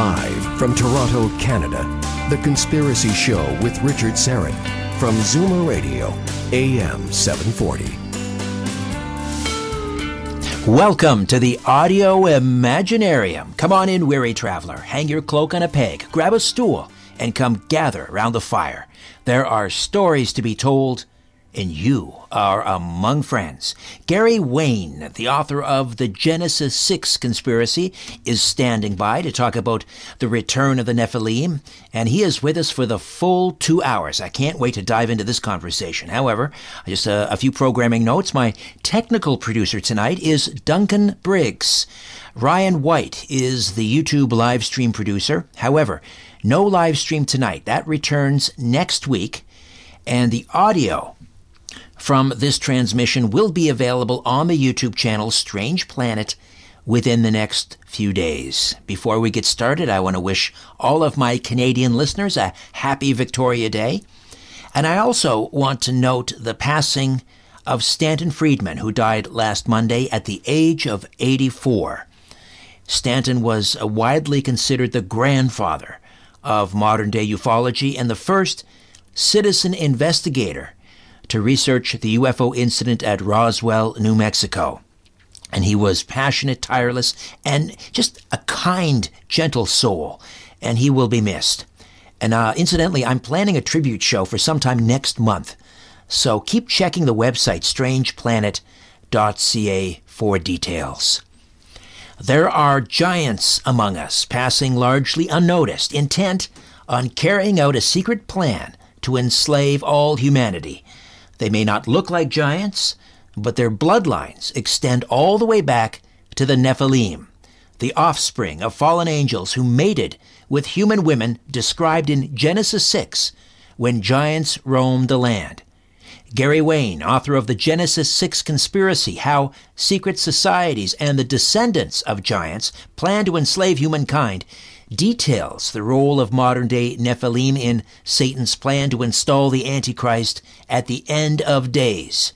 Live from Toronto, Canada, The Conspiracy Show with Richard Serrett from Zoomer Radio, AM 740. Welcome to the Audio Imaginarium. Come on in, weary traveler. Hang your cloak on a peg, grab a stool, and come gather around the fire. There are stories to be told, and you are among friends. Gary Wayne, the author of The Genesis 6 Conspiracy, is standing by to talk about the return of the Nephilim, and he is with us for the full 2 hours. I can't wait to dive into this conversation. However, just a few programming notes. My technical producer tonight is Duncan Briggs. Ryan White is the YouTube live stream producer. However, no live stream tonight. That returns next week, and the audio from this transmission will be available on the YouTube channel Strange Planet within the next few days. Before we get started, I want to wish all of my Canadian listeners a happy Victoria Day. And I also want to note the passing of Stanton Friedman, who died last Monday at the age of 84. Stanton was widely considered the grandfather of modern-day ufology and the first citizen investigator to research the UFO incident at Roswell, New Mexico. And he was passionate, tireless, and just a kind, gentle soul. And he will be missed. And incidentally, I'm planning a tribute show for sometime next month. So keep checking the website, strangeplanet.ca, for details. There are giants among us, passing largely unnoticed, intent on carrying out a secret plan to enslave all humanity. They may not look like giants, but their bloodlines extend all the way back to the Nephilim, the offspring of fallen angels who mated with human women described in Genesis 6 when giants roamed the land. Gary Wayne, author of The Genesis 6 Conspiracy, How Secret Societies and the Descendants of Giants Plan to Enslave Humankind, details the role of modern-day Nephilim in Satan's plan to install the Antichrist at the end of days.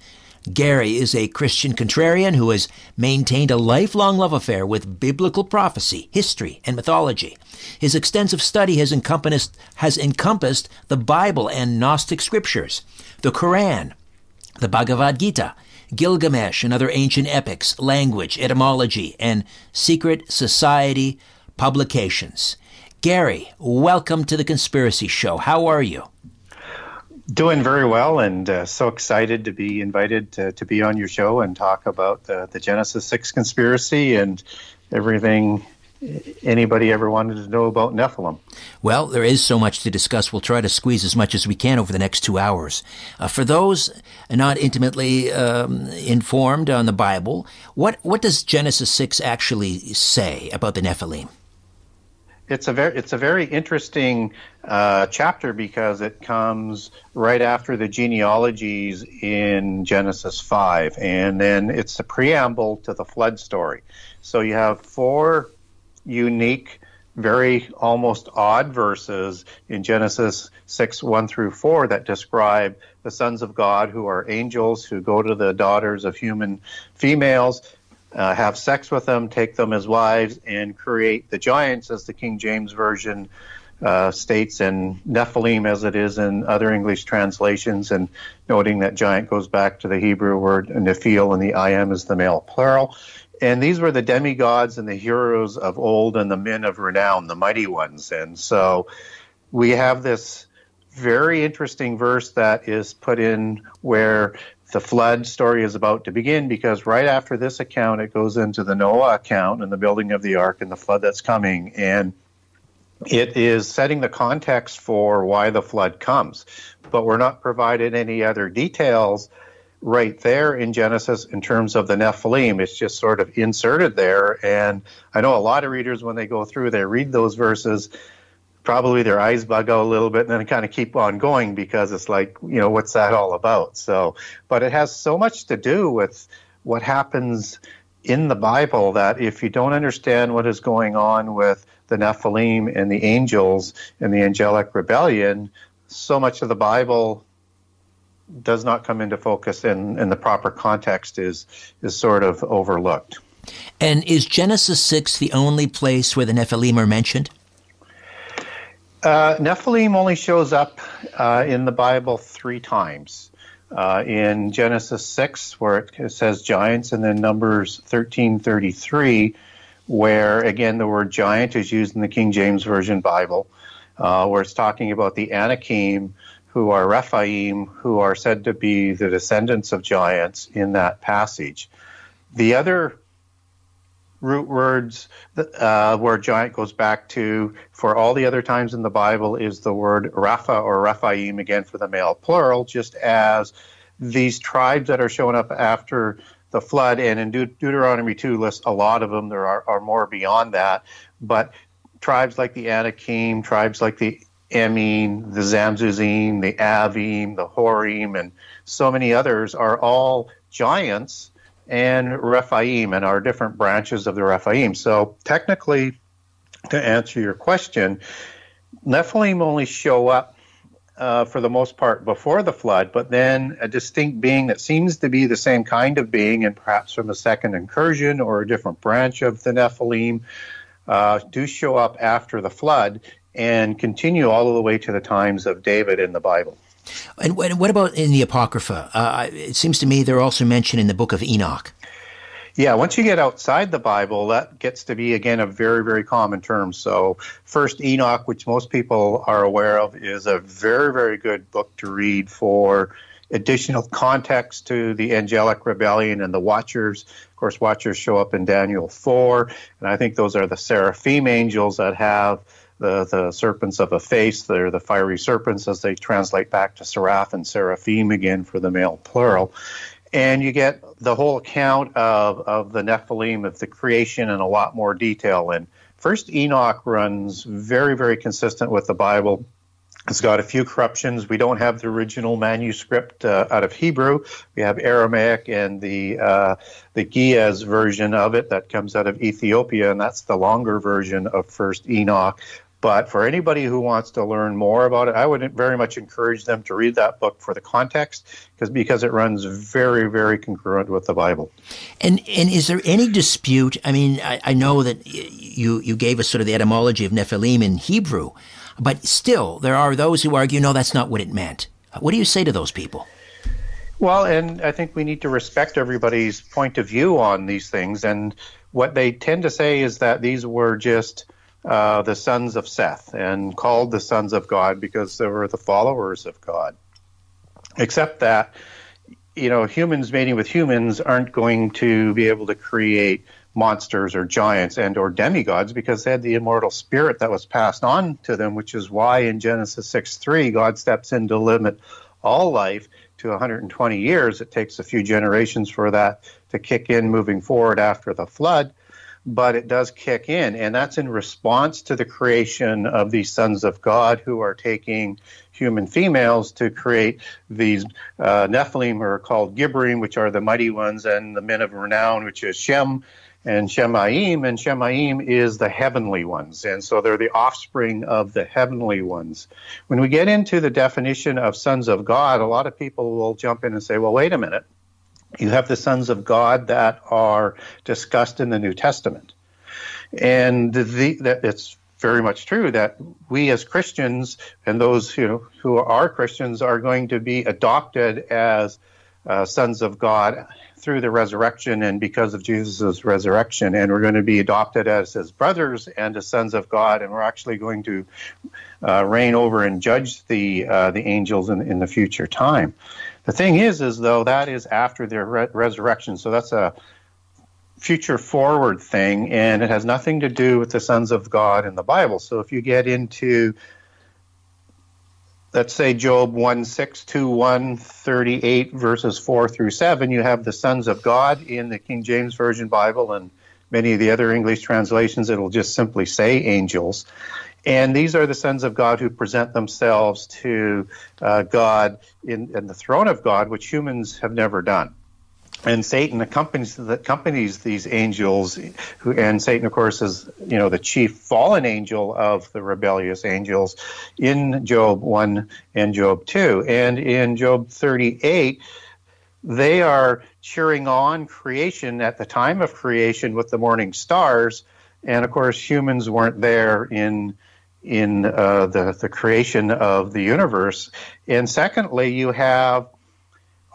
Gary is a Christian contrarian who has maintained a lifelong love affair with biblical prophecy, history, and mythology. His extensive study has encompassed the Bible and Gnostic scriptures, the Quran, the Bhagavad Gita, Gilgamesh and other ancient epics, language, etymology, and secret society publications. Gary, welcome to The Conspiracy Show. How are you? Doing very well, and so excited to be invited to be on your show and talk about the Genesis 6 conspiracy and everything anybody ever wanted to know about Nephilim. Well, there is so much to discuss. We'll try to squeeze as much as we can over the next 2 hours. For those not intimately informed on the Bible, what does Genesis 6 actually say about the Nephilim? It's a very interesting chapter because it comes right after the genealogies in Genesis 5, and then it's the preamble to the flood story. So you have four unique, very almost odd verses in Genesis 6, 1 through 4 that describe the sons of God, who are angels who go to the daughters of human females, have sex with them, take them as wives, and create the giants, as the King James Version states, and Nephilim as it is in other English translations, and noting that giant goes back to the Hebrew word Nephil, and the I am is the male plural. And these were the demigods and the heroes of old and the men of renown, the mighty ones. And so we have this very interesting verse that is put in where the flood story is about to begin, because right after this account, it goes into the Noah account and the building of the ark and the flood that's coming. And it is setting the context for why the flood comes. But we're not provided any other details right there in Genesis in terms of the Nephilim. It's just sort of inserted there. And I know a lot of readers, when they go through, they read those verses, probably their eyes bug out a little bit, and then kind of keep on going because it's like, what's that all about? So, but it has so much to do with what happens in the Bible that if you don't understand what is going on with the Nephilim and the angels and the angelic rebellion, so much of the Bible does not come into focus, and the proper context is sort of overlooked. And is Genesis 6 the only place where the Nephilim are mentioned? Nephilim only shows up in the Bible 3 times. In Genesis 6, where it says giants, and then Numbers 13:33, where, again, the word giant is used in the King James Version Bible, where it's talking about the Anakim, who are Rephaim, who are said to be the descendants of giants in that passage. The other root words where giant goes back to for all the other times in the Bible is the word Rapha or Rephaim, again for the male plural, just as these tribes that are showing up after the flood, and in Deuteronomy 2 lists a lot of them. There are more beyond that, but tribes like the Anakim, tribes like the Emim, the Zamzuzzim, the Avim, the Horim, and so many others are all giants and Rephaim, and are different branches of the Rephaim. So technically, to answer your question, Nephilim only show up for the most part before the flood, but then a distinct being that seems to be the same kind of being, and perhaps from a second incursion or a different branch of the Nephilim, do show up after the flood and continue all the way to the times of David in the Bible. And what about in the Apocrypha? It seems to me they're also mentioned in the book of Enoch. Yeah, once you get outside the Bible, that gets to be, again, a very, very common term. So first, Enoch, which most people are aware of, is a very, very good book to read for additional context to the angelic rebellion and the Watchers. Of course, Watchers show up in Daniel 4, and I think those are the seraphim angels that have the serpents of a face. They're the fiery serpents, as they translate back to seraph and seraphim again for the male plural. And you get the whole account of the Nephilim, of the creation, in a lot more detail. And first Enoch runs very, very consistent with the Bible. It's got a few corruptions. We don't have the original manuscript out of Hebrew. We have Aramaic and the Giaz version of it that comes out of Ethiopia, and that's the longer version of First Enoch. But for anybody who wants to learn more about it, I would very much encourage them to read that book for the context, because it runs very, very congruent with the Bible. And is there any dispute? I mean, I know that you gave us sort of the etymology of Nephilim in Hebrew, but still there are those who argue, no, that's not what it meant. What do you say to those people? Well, and I think we need to respect everybody's point of view on these things. And what they tend to say is that these were just the sons of Seth, and called the sons of God because they were the followers of God. Except that, humans mating with humans aren't going to be able to create monsters or giants and or demigods, because they had the immortal spirit that was passed on to them, which is why in Genesis 6:3 God steps in to limit all life to 120 years. It takes a few generations for that to kick in moving forward after the flood, but it does kick in, and that's in response to the creation of these sons of God who are taking human females to create these Nephilim, who are called Gibrim, which are the mighty ones, and the men of renown, which is Shem and Shemaim, and Shemaim is the heavenly ones, and so they're the offspring of the heavenly ones. When we get into the definition of sons of God, a lot of people will jump in and say, well, wait a minute. You have the sons of God that are discussed in the New Testament. And that it's very much true that we as Christians, and those who are Christians, are going to be adopted as sons of God through the resurrection and because of Jesus' resurrection. And we're going to be adopted as his brothers and as sons of God, and we're actually going to reign over and judge the angels in the future time. The thing is though, that is after their resurrection, so that's a future forward thing, and it has nothing to do with the sons of God in the Bible. So if you get into, let's say, Job 1:6 to 1:38, verses 4 through 7, you have the sons of God in the King James Version Bible, and many of the other English translations, it'll just simply say angels. And these are the sons of God who present themselves to God in the throne of God, which humans have never done. And Satan accompanies these angels, and Satan, of course, is the chief fallen angel of the rebellious angels in Job 1 and Job 2. And in Job 38, they are cheering on creation at the time of creation with the morning stars. And of course, humans weren't there in in the creation of the universe. And secondly, you have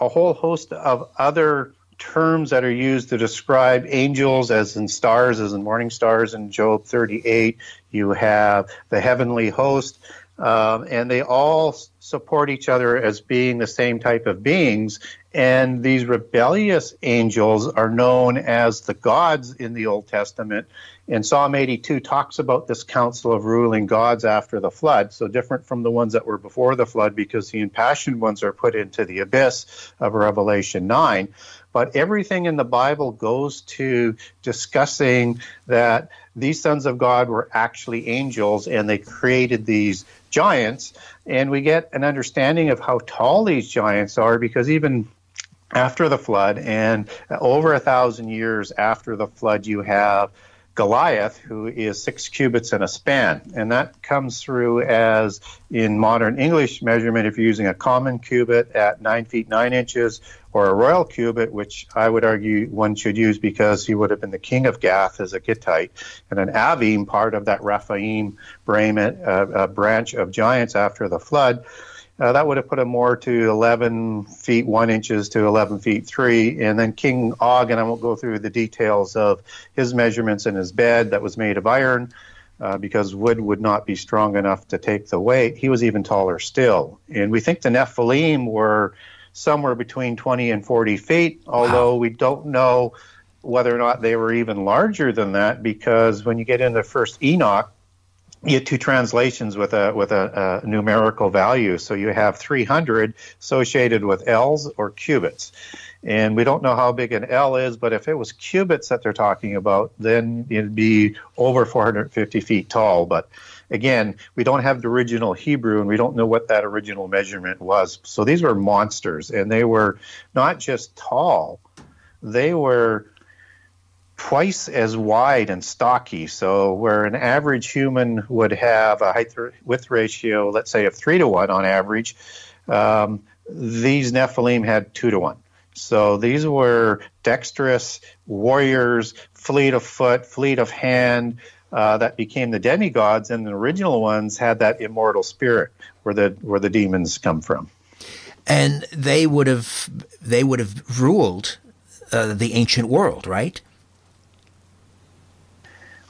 a whole host of other terms that are used to describe angels, as in stars, as in morning stars in Job 38. You have the heavenly host, and they all support each other as being the same type of beings. And these rebellious angels are known as the gods in the Old Testament. And Psalm 82 talks about this council of ruling gods after the flood, so different from the ones that were before the flood, because the impassioned ones are put into the abyss of Revelation 9. But everything in the Bible goes to discussing that these sons of God were actually angels, and they created these giants. And we get an understanding of how tall these giants are, because even after the flood, and over 1,000 years after the flood, you have Goliath, who is 6 cubits in a span. And that comes through as, in modern English measurement, if you're using a common cubit at 9 feet 9 inches, or a royal cubit, which I would argue one should use because he would have been the king of Gath as a Gittite, and an Avim, part of that Rephaim branch of giants after the flood. That would have put him more to 11 feet 1 inches to 11 feet 3. And then King Og, and I won't go through the details of his measurements in his bed that was made of iron, because wood would not be strong enough to take the weight. He was even taller still. And we think the Nephilim were somewhere between 20 and 40 feet, although we don't know whether or not they were even larger than that, because when you get into First Enoch, you get two translations with a numerical value. So you have 300 associated with ells or cubits. And we don't know how big an L is, but if it was cubits that they're talking about, then it'd be over 450 feet tall. But again, we don't have the original Hebrew, and we don't know what that original measurement was. So these were monsters, and they were not just tall, they were twice as wide and stocky. So where an average human would have a height-width ratio, let's say, of 3 to 1 on average, these Nephilim had 2 to 1. So these were dexterous warriors, fleet of foot, fleet of hand, that became the demigods, and the original ones had that immortal spirit where the demons come from. And they would have ruled the ancient world, right?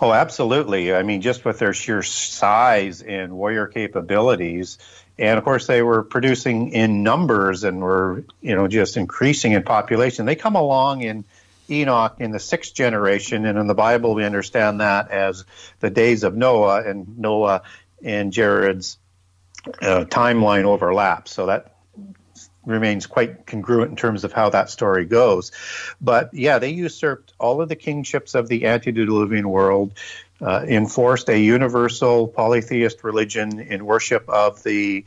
Oh, absolutely. I mean, just with their sheer size and warrior capabilities. And of course, they were producing in numbers and were, just increasing in population. They come along in Enoch in the 6th generation, and in the Bible we understand that as the days of Noah, and Noah and Jared's timeline overlaps. So that remains quite congruent in terms of how that story goes. But yeah, they usurped all of the kingships of the antediluvian world, enforced a universal polytheist religion in worship of the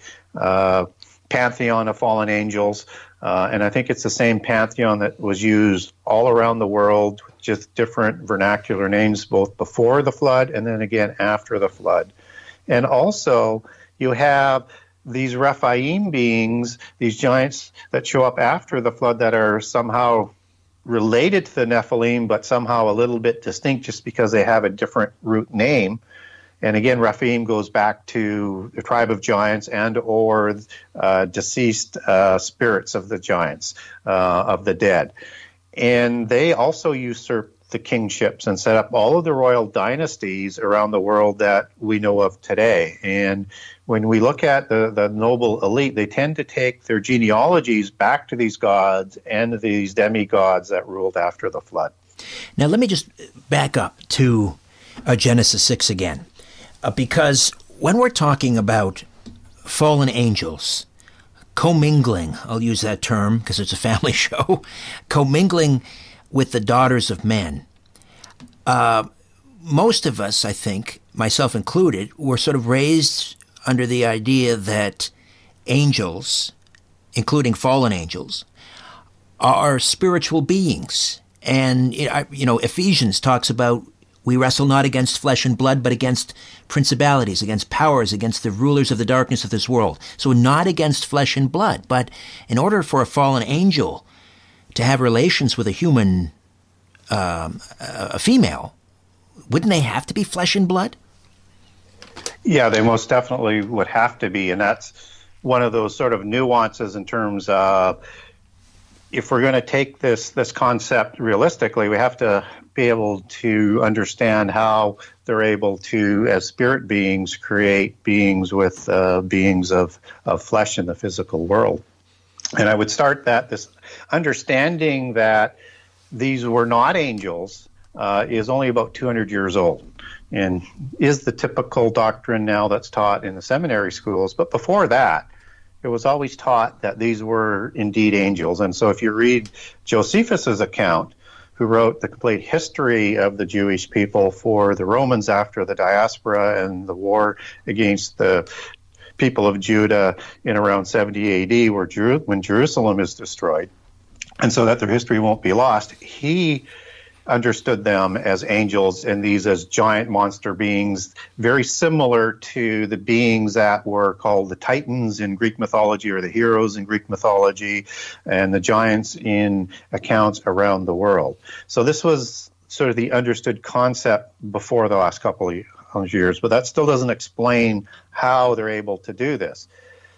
pantheon of fallen angels. And I think it's the same pantheon that was used all around the world, with just different vernacular names, both before the flood and then again after the flood. And also, you have these Rephaim beings, these giants that show up after the flood that are somehow related to the Nephilim, but somehow a little bit distinct just because they have a different root name. And again, Rephaim goes back to the tribe of giants and or deceased spirits of the giants, of the dead. And they also usurp the kingships and set up all of the royal dynasties around the world that we know of today. And when we look at the noble elite, they tend to take their genealogies back to these gods and these demigods that ruled after the flood. Now, let me just back up to Genesis 6 again, because when we're talking about fallen angels commingling, I'll use that term because it's a family show, commingling with the daughters of men, most of us, I think, myself included, were sort of raised under the idea that angels, including fallen angels, are spiritual beings. And, Ephesians talks about we wrestle not against flesh and blood, but against principalities, against powers, against the rulers of the darkness of this world. So not against flesh and blood. But in order for a fallen angel to have relations with a human, a female, wouldn't they have to be flesh and blood? Yeah, they most definitely would have to be, and that's one of those sort of nuances in terms of if we're going to take this concept realistically, we have to be able to understand how they're able to, as spirit beings, create beings with beings of flesh in the physical world. And I would start this understanding that these were not angels is only about 200 years old, and is the typical doctrine now that's taught in the seminary schools. But before that, it was always taught that these were indeed angels. And so if you read Josephus's account, who wrote the complete history of the Jewish people for the Romans after the diaspora and the war against the people of Judah in around 70 AD, when Jerusalem is destroyed, and so that their history won't be lost, he understood them as angels and these as giant monster beings, very similar to the beings that were called the Titans in Greek mythology, or the heroes in Greek mythology, and the giants in accounts around the world. So this was sort of the understood concept before the last couple of years, but that still doesn't explain how they're able to do this.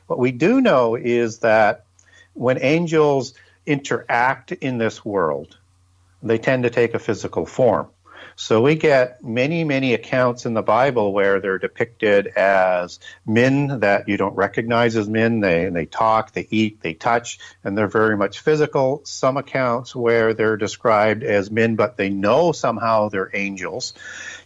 What we do know is that when angels interact in this world, they tend to take a physical form. So we get many, many accounts in the Bible where they're depicted as men that you don't recognize as men. They talk, they eat, they touch, and they're very much physical. Some accounts where they're described as men, but they know somehow they're angels.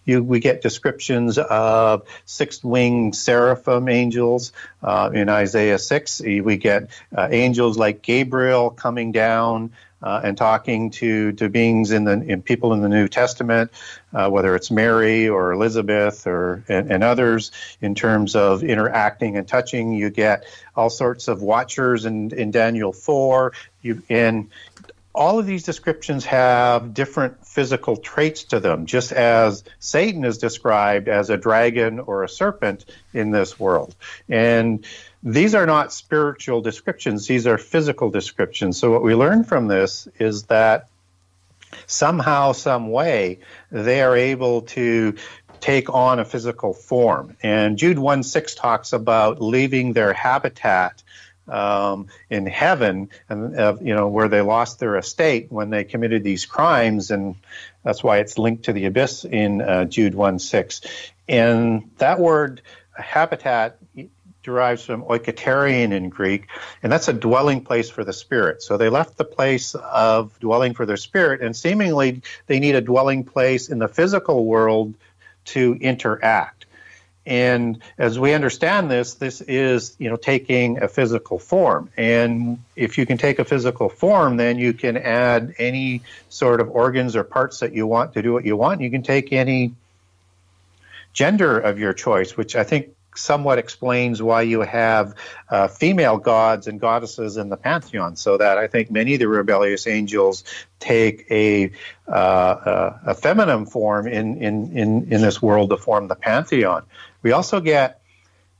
We get descriptions of six-winged seraphim angels in Isaiah 6. We get angels like Gabriel coming down and talking to beings in people in the New Testament, whether it's Mary or Elizabeth and others, in terms of interacting and touching. You get all sorts of watchers in Daniel 4. And all of these descriptions have different physical traits to them, just as Satan is described as a dragon or a serpent in this world. And these are not spiritual descriptions, these are physical descriptions. So what we learn from this is that somehow, some way, they are able to take on a physical form. And Jude 1:6 talks about leaving their habitat in heaven, and where they lost their estate when they committed these crimes, and that's why it's linked to the abyss in Jude 1:6. And that word habitat derives from oikoterion in Greek, and that's a dwelling place for the spirit. So they left the place of dwelling for their spirit, and seemingly they need a dwelling place in the physical world to interact. And as we understand this is, taking a physical form. And if you can take a physical form, then you can add any sort of organs or parts that you want to do what you want. You can take any gender of your choice, which I think somewhat explains why you have female gods and goddesses in the pantheon, so that I think many of the rebellious angels take a feminine form in this world to form the pantheon. We also get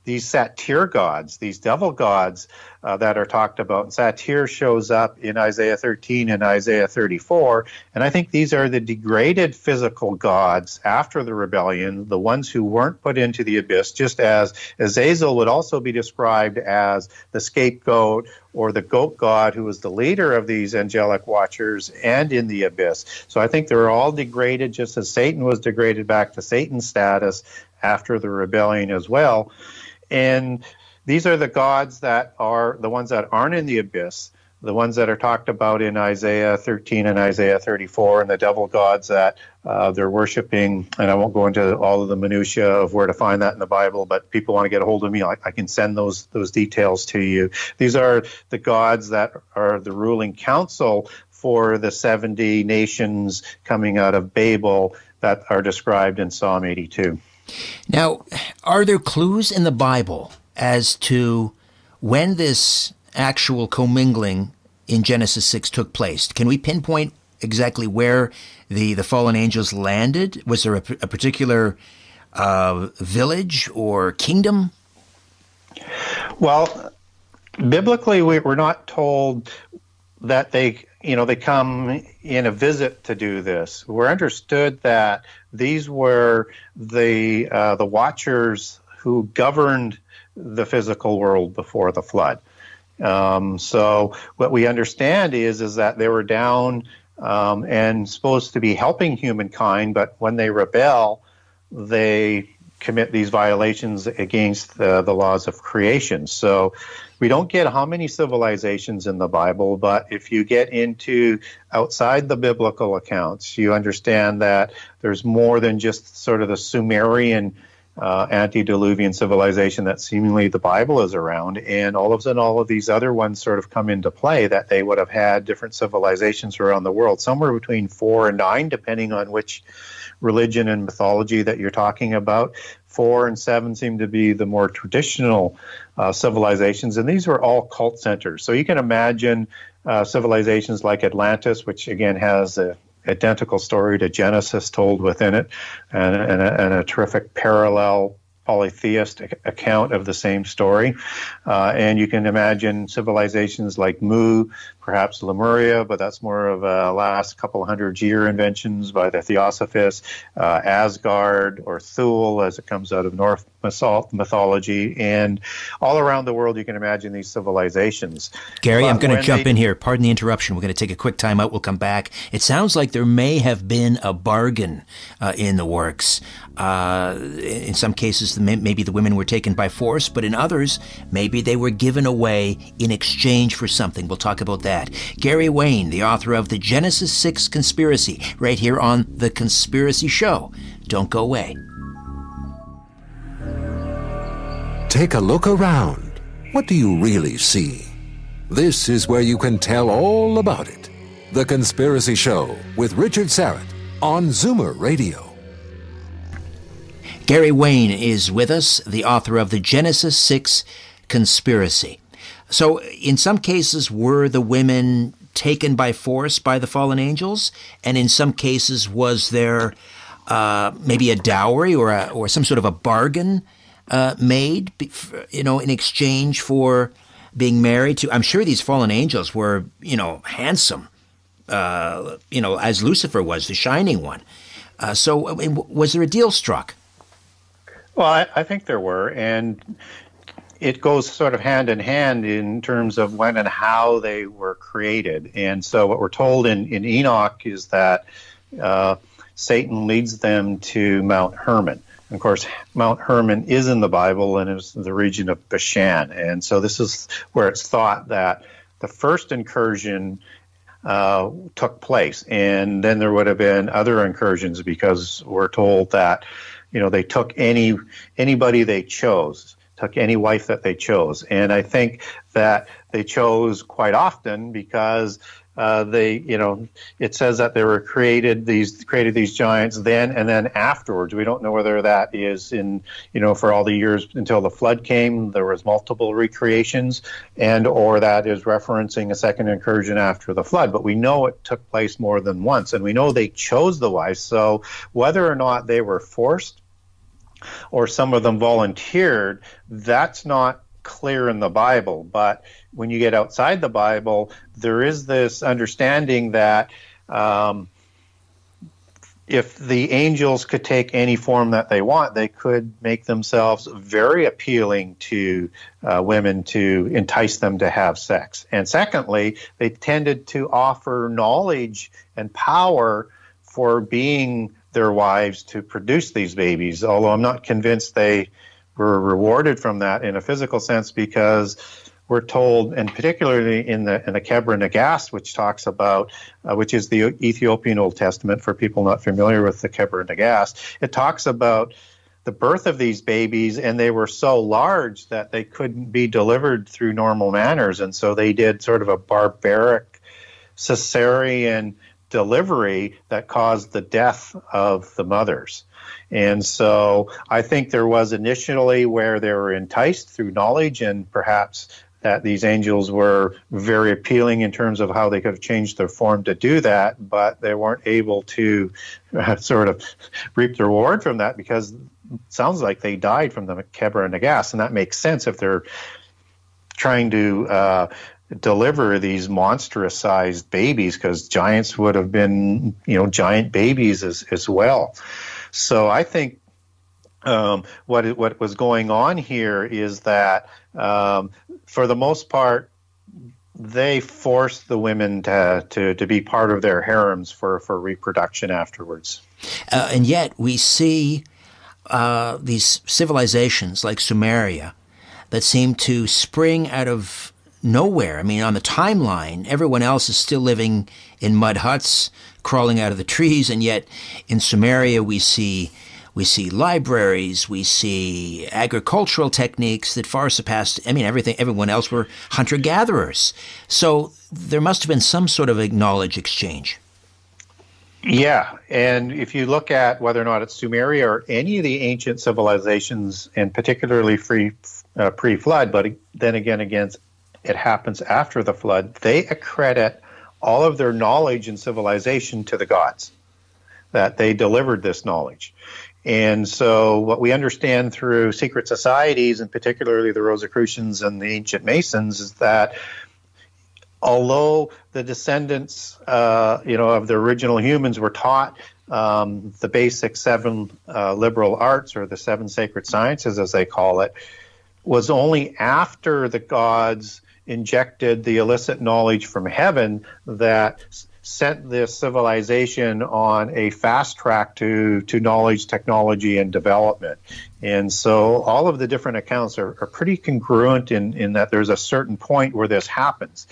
these satyr gods, these devil gods that are talked about. And satyr shows up in Isaiah 13 and Isaiah 34. And I think these are the degraded physical gods after the rebellion, the ones who weren't put into the abyss, just as Azazel would also be described as the scapegoat or the goat god who was the leader of these angelic watchers and in the abyss. So I think they're all degraded, just as Satan was degraded back to Satan's status after the rebellion as well. And these are the gods that are the ones that aren't in the abyss, the ones that are talked about in Isaiah 13 and Isaiah 34, and the devil gods that they're worshiping. And I won't go into all of the minutiae of where to find that in the Bible, but people want to get a hold of me, I can send those details to you. These are the gods that are the ruling council for the 70 nations coming out of Babel that are described in Psalm 82. Now, are there clues in the Bible as to when this actual commingling in Genesis 6 took place? Can we pinpoint exactly where the fallen angels landed? Was there a particular village or kingdom? Well, biblically, we're not told that they come in a visit to do this. We're understood that these were the watchers who governed the physical world before the flood. So what we understand is that they were down and supposed to be helping humankind, but when they rebel, they commit these violations against the laws of creation. So we don't get how many civilizations in the Bible, but if you get into outside the biblical accounts, you understand that there's more than just sort of the Sumerian antediluvian civilization that seemingly the Bible is around, and all of a sudden all of these other ones sort of come into play, that they would have had different civilizations around the world, somewhere between 4 and 9, depending on which religion and mythology that you're talking about. 4 and 7 seem to be the more traditional civilizations, and these were all cult centers. So you can imagine civilizations like Atlantis, which again has a identical story to Genesis told within it, and a terrific parallel polytheistic account of the same story. And you can imagine civilizations like Mu, perhaps Lemuria, but that's more of a last couple hundred year inventions by the Theosophists, Asgard or Thule as it comes out of Norse mythology. And all around the world you can imagine these civilizations. Gary, I'm going to jump in here. Pardon the interruption. We're going to take a quick time out. We'll come back. It sounds like there may have been a bargain in the works. In some cases, maybe the women were taken by force, but in others, maybe they were given away in exchange for something. We'll talk about that. Gary Wayne, the author of The Genesis 6 Conspiracy, right here on The Conspiracy Show. Don't go away. Take a look around. What do you really see? This is where you can tell all about it. The Conspiracy Show with Richard Syrett on Zoomer Radio. Gary Wayne is with us, the author of The Genesis 6 Conspiracy. So, in some cases, were the women taken by force by the fallen angels? And in some cases, was there maybe a dowry or some sort of a bargain made, in exchange for being married to? I'm sure these fallen angels were, handsome, as Lucifer was, the shining one. So, was there a deal struck? Well, I think there were, and it goes sort of hand in hand in terms of when and how they were created. And so what we're told in Enoch is that Satan leads them to Mount Hermon. And of course, Mount Hermon is in the Bible and is the region of Bashan. And so this is where it's thought that the first incursion took place. And then there would have been other incursions, because we're told that they took anybody they chose, took any wife that they chose. And I think that they chose quite often because it says that they were created these giants then and then afterwards. We don't know whether that is for all the years until the flood came, there was multiple recreations, or that is referencing a second incursion after the flood. But we know it took place more than once, and we know they chose the wives. So whether or not they were forced or some of them volunteered, that's not clear in the Bible. But when you get outside the Bible, there is this understanding that if the angels could take any form that they want, they could make themselves very appealing to women to entice them to have sex. And secondly, they tended to offer knowledge and power for being their wives to produce these babies, although I'm not convinced they were rewarded from that in a physical sense, because we're told, and particularly in the Kebra Nagast, which talks about, which is the Ethiopian Old Testament for people not familiar with the Kebra Nagast, it talks about the birth of these babies, and they were so large that they couldn't be delivered through normal manners, and so they did sort of a barbaric cesarean delivery that caused the death of the mothers. And so I think there was initially where they were enticed through knowledge, and perhaps that these angels were very appealing in terms of how they could have changed their form to do that, but they weren't able to sort of reap the reward from that, because it sounds like they died from the Kebra Nagast, and that makes sense if they're trying to deliver these monstrous-sized babies, because giants would have been, giant babies as well. So I think what was going on here is that, for the most part, they forced the women to be part of their harems for reproduction afterwards. And yet we see these civilizations like Sumeria that seem to spring out of nowhere. I mean, on the timeline, everyone else is still living in mud huts, crawling out of the trees, and yet in Sumeria we see libraries, we see agricultural techniques that far surpassed, everyone else were hunter-gatherers. So there must have been some sort of acknowledged exchange. Yeah, and if you look at whether or not it's Sumeria or any of the ancient civilizations, and particularly pre-flood, but then again, it happens after the flood, they accredit all of their knowledge and civilization to the gods, that they delivered this knowledge. And so what we understand through secret societies, and particularly the Rosicrucians and the ancient Masons, is that although the descendants of the original humans were taught the basic 7 liberal arts, or the 7 sacred sciences as they call it, was only after the gods injected the illicit knowledge from heaven that sent this civilization on a fast track to knowledge, technology, and development. And so all of the different accounts are pretty congruent in that there's a certain point where this happens.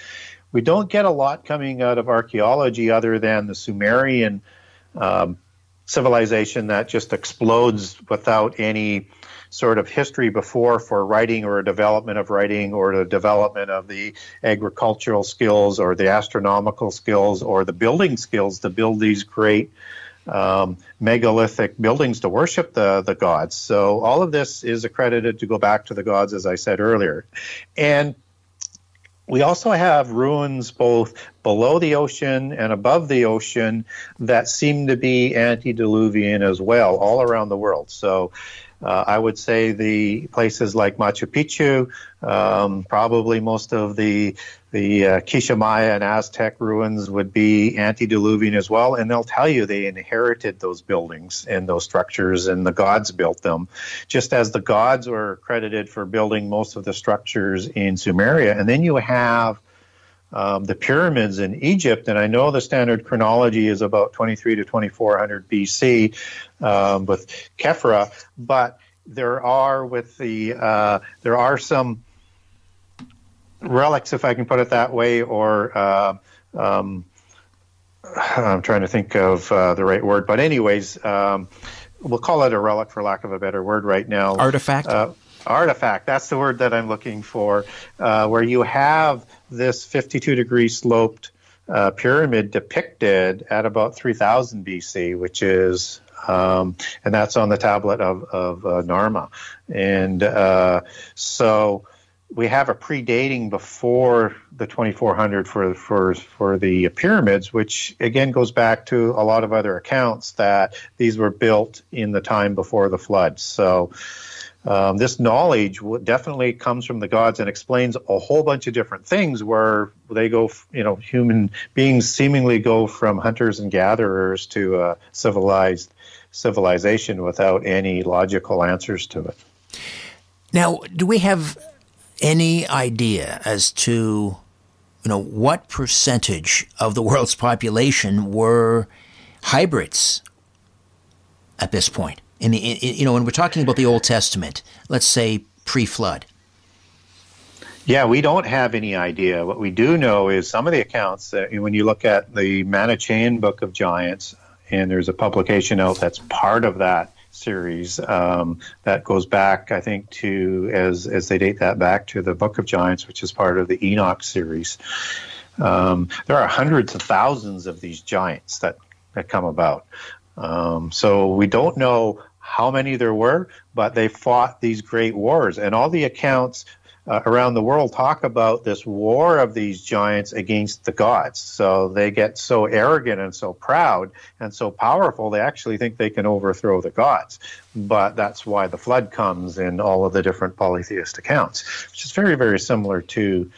We don't get a lot coming out of archaeology other than the Sumerian civilization that just explodes without any sort of history before for writing, or a development of writing, or the development of the agricultural skills, or the astronomical skills, or the building skills to build these great megalithic buildings to worship the gods. So all of this is accredited to go back to the gods, as I said earlier. And we also have ruins both below the ocean and above the ocean that seem to be antediluvian as well, all around the world. So I would say the places like Machu Picchu, probably most of the Quiché Maya and Aztec ruins would be antediluvian as well, and they'll tell you they inherited those buildings and those structures, and the gods built them, just as the gods were credited for building most of the structures in Sumeria. And then you have the pyramids in Egypt, and I know the standard chronology is about 23 to 2400 BC with Khafra, but there are some relics, if I can put it that way, or I'm trying to think of the right word, but anyways, we'll call it a relic for lack of a better word right now. Artifact? Artifact, that's the word that I'm looking for, where you have this 52-degree sloped pyramid depicted at about 3000 BC, which is, and that's on the tablet of Narma. And so we have a predating before the 2400 for the pyramids, which again goes back to a lot of other accounts that these were built in the time before the flood. So this knowledge definitely comes from the gods and explains a whole bunch of different things where they go, human beings seemingly go from hunters and gatherers to a civilized civilization without any logical answers to it. Now, do we have any idea as to, what percentage of the world's population were hybrids at this point? When we're talking about the Old Testament, let's say pre-flood. Yeah, we don't have any idea. What we do know is some of the accounts, when you look at the Manichaean Book of Giants, and there's a publication out that's part of that series that goes back, I think, to, as they date that back to the Book of Giants, which is part of the Enoch series. There are hundreds of thousands of these giants that come about. So we don't know how many there were, but they fought these great wars. And all the accounts around the world talk about this war of these giants against the gods. So they get so arrogant and so proud and so powerful, they actually think they can overthrow the gods. But that's why the flood comes in all of the different polytheist accounts, which is very, very similar to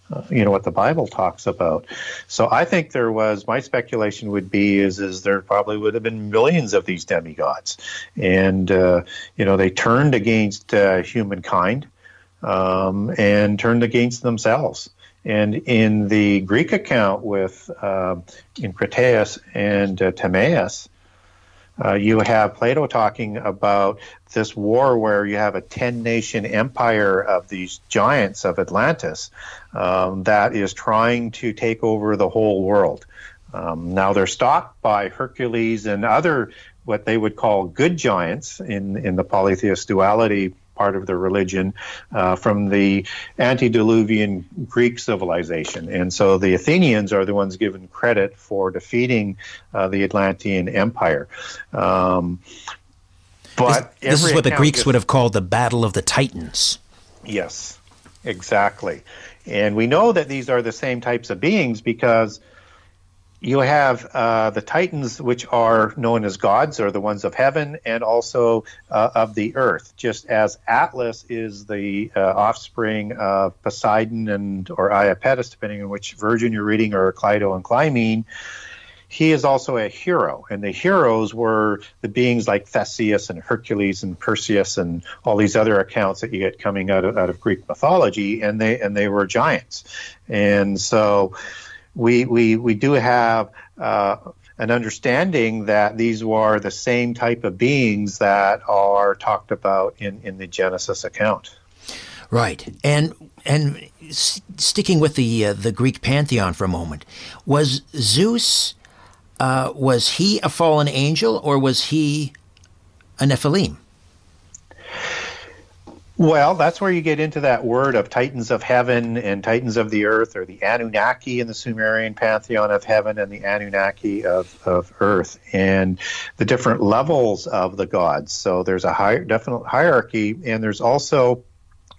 what the Bible talks about. So I think there was, my speculation would be is there probably would have been millions of these demigods, and they turned against humankind and turned against themselves. And in the Greek account with in Critias and Timaeus, you have Plato talking about this war where you have a 10-nation empire of these giants of Atlantis that is trying to take over the whole world. Now they're stopped by Hercules and other what they would call good giants in the polytheist duality part of the religion from the antediluvian Greek civilization. And so the Athenians are the ones given credit for defeating the Atlantean Empire. But this is what the Greeks would have called the Battle of the Titans. Yes, exactly. And we know that these are the same types of beings because you have the Titans, which are known as gods, or the ones of heaven, and also of the earth, just as Atlas is the offspring of Poseidon or Iapetus, depending on which version you're reading, or Clydo and Clymene. He is also a hero, and the heroes were the beings like Theseus and Hercules and Perseus and all these other accounts that you get coming out of Greek mythology, and they were giants. And so we do have an understanding that these were the same type of beings that are talked about in the Genesis account. Right. And sticking with the Greek pantheon for a moment, was Zeus, was he a fallen angel, or was he a Nephilim? Well, that's where you get into that word of titans of heaven and titans of the earth, or the Anunnaki in the Sumerian pantheon of heaven and the Anunnaki of earth, and the different levels of the gods. So there's a definite hierarchy, and there's also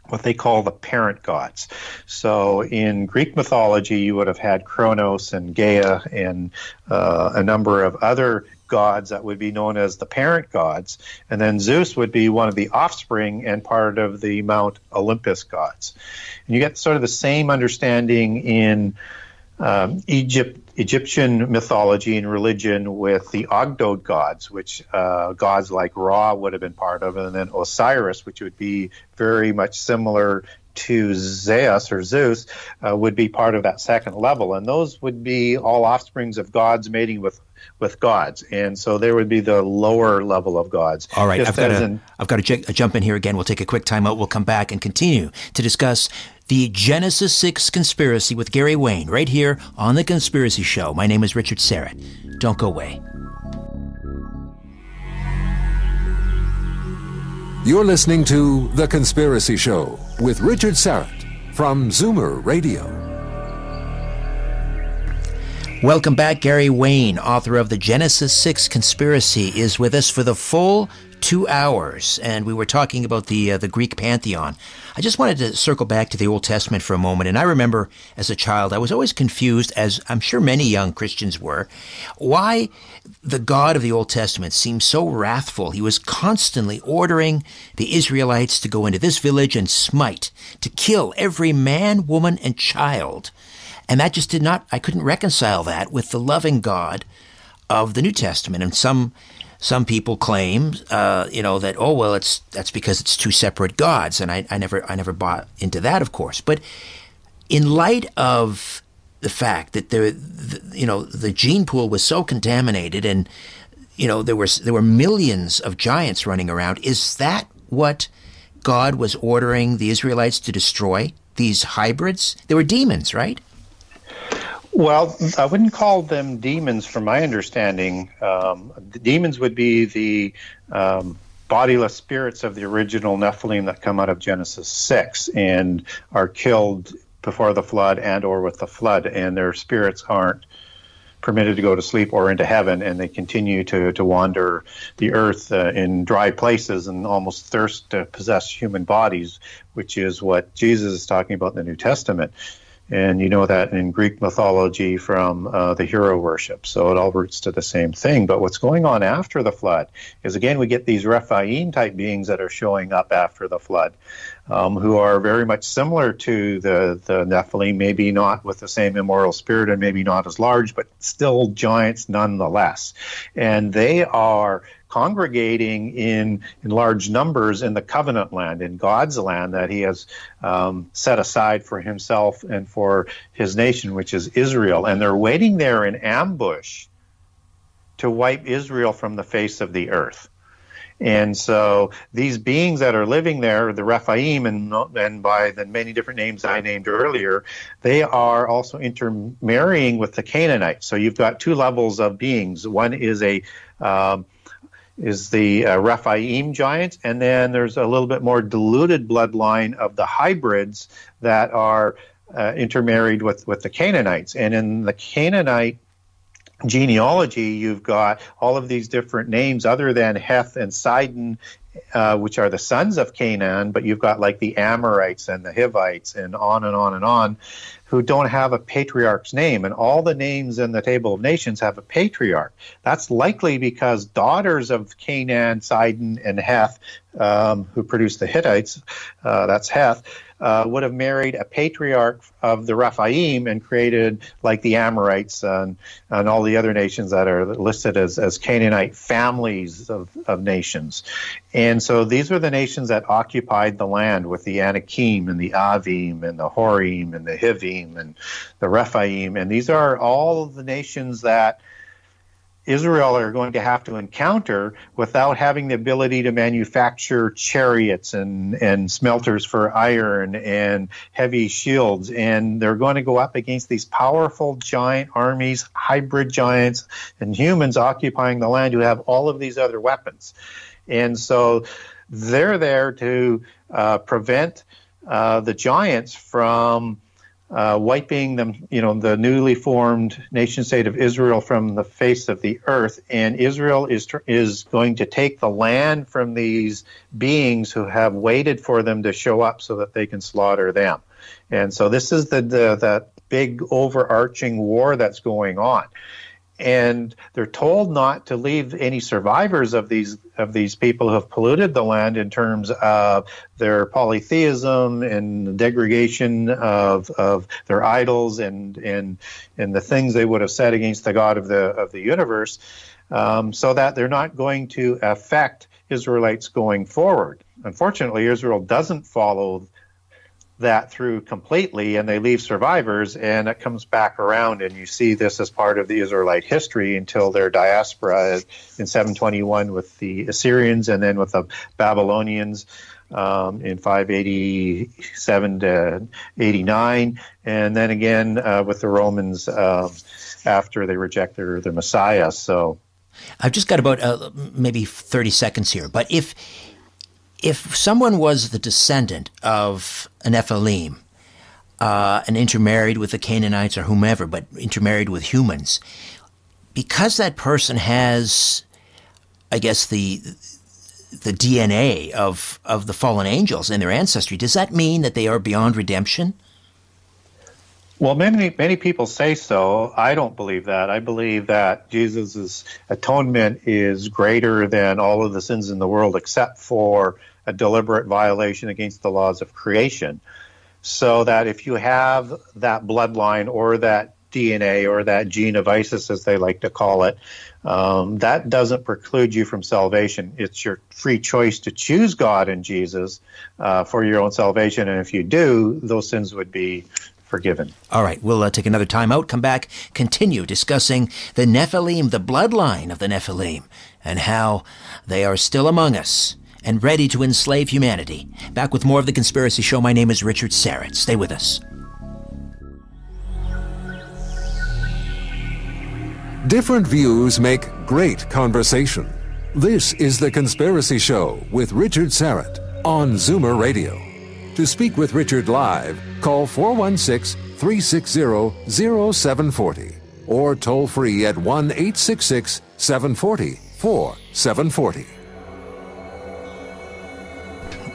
what they call the parent gods. So in Greek mythology, you would have had Kronos and Gaia and a number of other gods that would be known as the parent gods, and then Zeus would be one of the offspring and part of the Mount Olympus gods. And you get sort of the same understanding in Egyptian mythology and religion with the Ogdoad gods, which gods like Ra would have been part of, and then Osiris, which would be very much similar to Zeus or Zeus, would be part of that second level. And those would be all offsprings of gods mating with gods. And so there would be the lower level of gods. All right, I've got to jump in here again. We'll take a quick time out. We'll come back and continue to discuss the Genesis 6 conspiracy with Gary Wayne right here on The Conspiracy Show. My name is Richard Serrett. Don't go away. You're listening to The Conspiracy Show with Richard Serrett from Zoomer Radio. Welcome back. Gary Wayne, author of The Genesis 6 Conspiracy, is with us for the full 2 hours, and we were talking about the Greek pantheon. I just wanted to circle back to the Old Testament for a moment, and I remember as a child I was always confused, as I'm sure many young Christians were, why the God of the Old Testament seemed so wrathful. He was constantly ordering the Israelites to go into this village and smite, to kill every man, woman, and child. And that just I couldn't reconcile that with the loving God of the New Testament. And some people claim, that, that's because it's two separate gods. And I never bought into that, of course. But in light of the fact that the gene pool was so contaminated, and there were millions of giants running around, is that what God was ordering the Israelites to destroy? These hybrids? They were demons, right? Well, I wouldn't call them demons from my understanding. The demons would be the bodiless spirits of the original Nephilim that come out of Genesis 6 and are killed before the flood and or with the flood, and their spirits aren't permitted to go to sleep or into heaven, and they continue to wander the earth in dry places and almost thirst to possess human bodies, which is what Jesus is talking about in the New Testament. And you know that in Greek mythology from the hero worship. So it all roots to the same thing. But what's going on after the flood is, again, we get these Rephaim-type beings that are showing up after the flood, who are very much similar to the Nephilim, maybe not with the same immoral spirit and maybe not as large, but still giants nonetheless. And they are congregating in large numbers in the covenant land, in God's land that he has set aside for himself and for his nation, which is Israel. And they're waiting there in ambush to wipe Israel from the face of the earth. And so these beings that are living there, the Rephaim, and by the many different names I named earlier, they are also intermarrying with the Canaanites. So you've got two levels of beings. One is the Rephaim giants, and then there's a little bit more diluted bloodline of the hybrids that are intermarried with the Canaanites. And in the Canaanite genealogy, you've got all of these different names other than Heth and Sidon, which are the sons of Canaan, but you've got like the Amorites and the Hivites and on and on and on, who don't have a patriarch's name. And all the names in the Table of Nations have a patriarch. That's likely because daughters of Canaan, Sidon, and Heth, who produced the Hittites, that's Heth, would have married a patriarch of the Rephaim and created like the Amorites and all the other nations that are listed as Canaanite families of nations. And so these were the nations that occupied the land, with the Anakim and the Avim and the Horim and the Hivim and the Rephaim. And these are all of the nations that Israel are going to have to encounter without having the ability to manufacture chariots and smelters for iron and heavy shields. And they're going to go up against these powerful giant armies, hybrid giants, and humans occupying the land who have all of these other weapons. And so they're there to prevent the giants from wiping them, the newly formed nation state of Israel from the face of the earth. And Israel is going to take the land from these beings who have waited for them to show up so that they can slaughter them. And so this is that big overarching war that's going on. And they're told not to leave any survivors of these people who have polluted the land in terms of their polytheism and the degradation of their idols and the things they would have said against the God of the universe, so that they're not going to affect Israelites going forward. Unfortunately, Israel doesn't follow that through completely, and they leave survivors, and it comes back around, and you see this as part of the Israelite history until their diaspora in 721 with the Assyrians and then with the Babylonians in 587 to 89, and then again with the Romans after they reject their Messiah. So I've just got about maybe 30 seconds here, but if someone was the descendant of an Nephilim and intermarried with the Canaanites or whomever, but intermarried with humans, because that person has, I guess, the DNA of the fallen angels in their ancestry, does that mean that they are beyond redemption? Well, many people say so. I don't believe that. I believe that Jesus' atonement is greater than all of the sins in the world except for a deliberate violation against the laws of creation. So that if you have that bloodline or that DNA or that gene of Isis, as they like to call it, that doesn't preclude you from salvation. It's your free choice to choose God and Jesus for your own salvation. And if you do, those sins would be forgiven. All right, we'll take another time out, come back, continue discussing the Nephilim, the bloodline of the Nephilim, and how they are still among us and ready to enslave humanity. Back with more of The Conspiracy Show. My name is Richard Serrett. Stay with us. Different views make great conversation. This is The Conspiracy Show with Richard Serrett on Zoomer Radio. To speak with Richard live, call 416-360-0740 or toll free at 1-866-740-4740.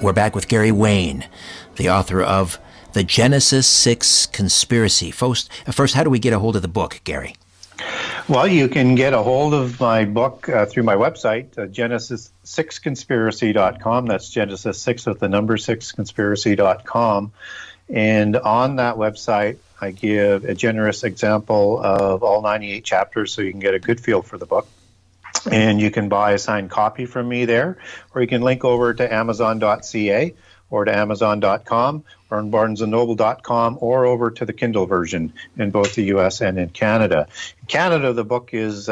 We're back with Gary Wayne, the author of The Genesis 6 Conspiracy. First, how do we get a hold of the book, Gary? Well, you can get a hold of my book through my website, Genesis6conspiracy.com. That's Genesis 6 with the number 6conspiracy.com. And on that website, I give a generous example of all 98 chapters so you can get a good feel for the book. And you can buy a signed copy from me there, or you can link over to Amazon.ca or to Amazon.com or on BarnesandNoble.com or over to the Kindle version in both the U.S. and in Canada. In Canada, the book has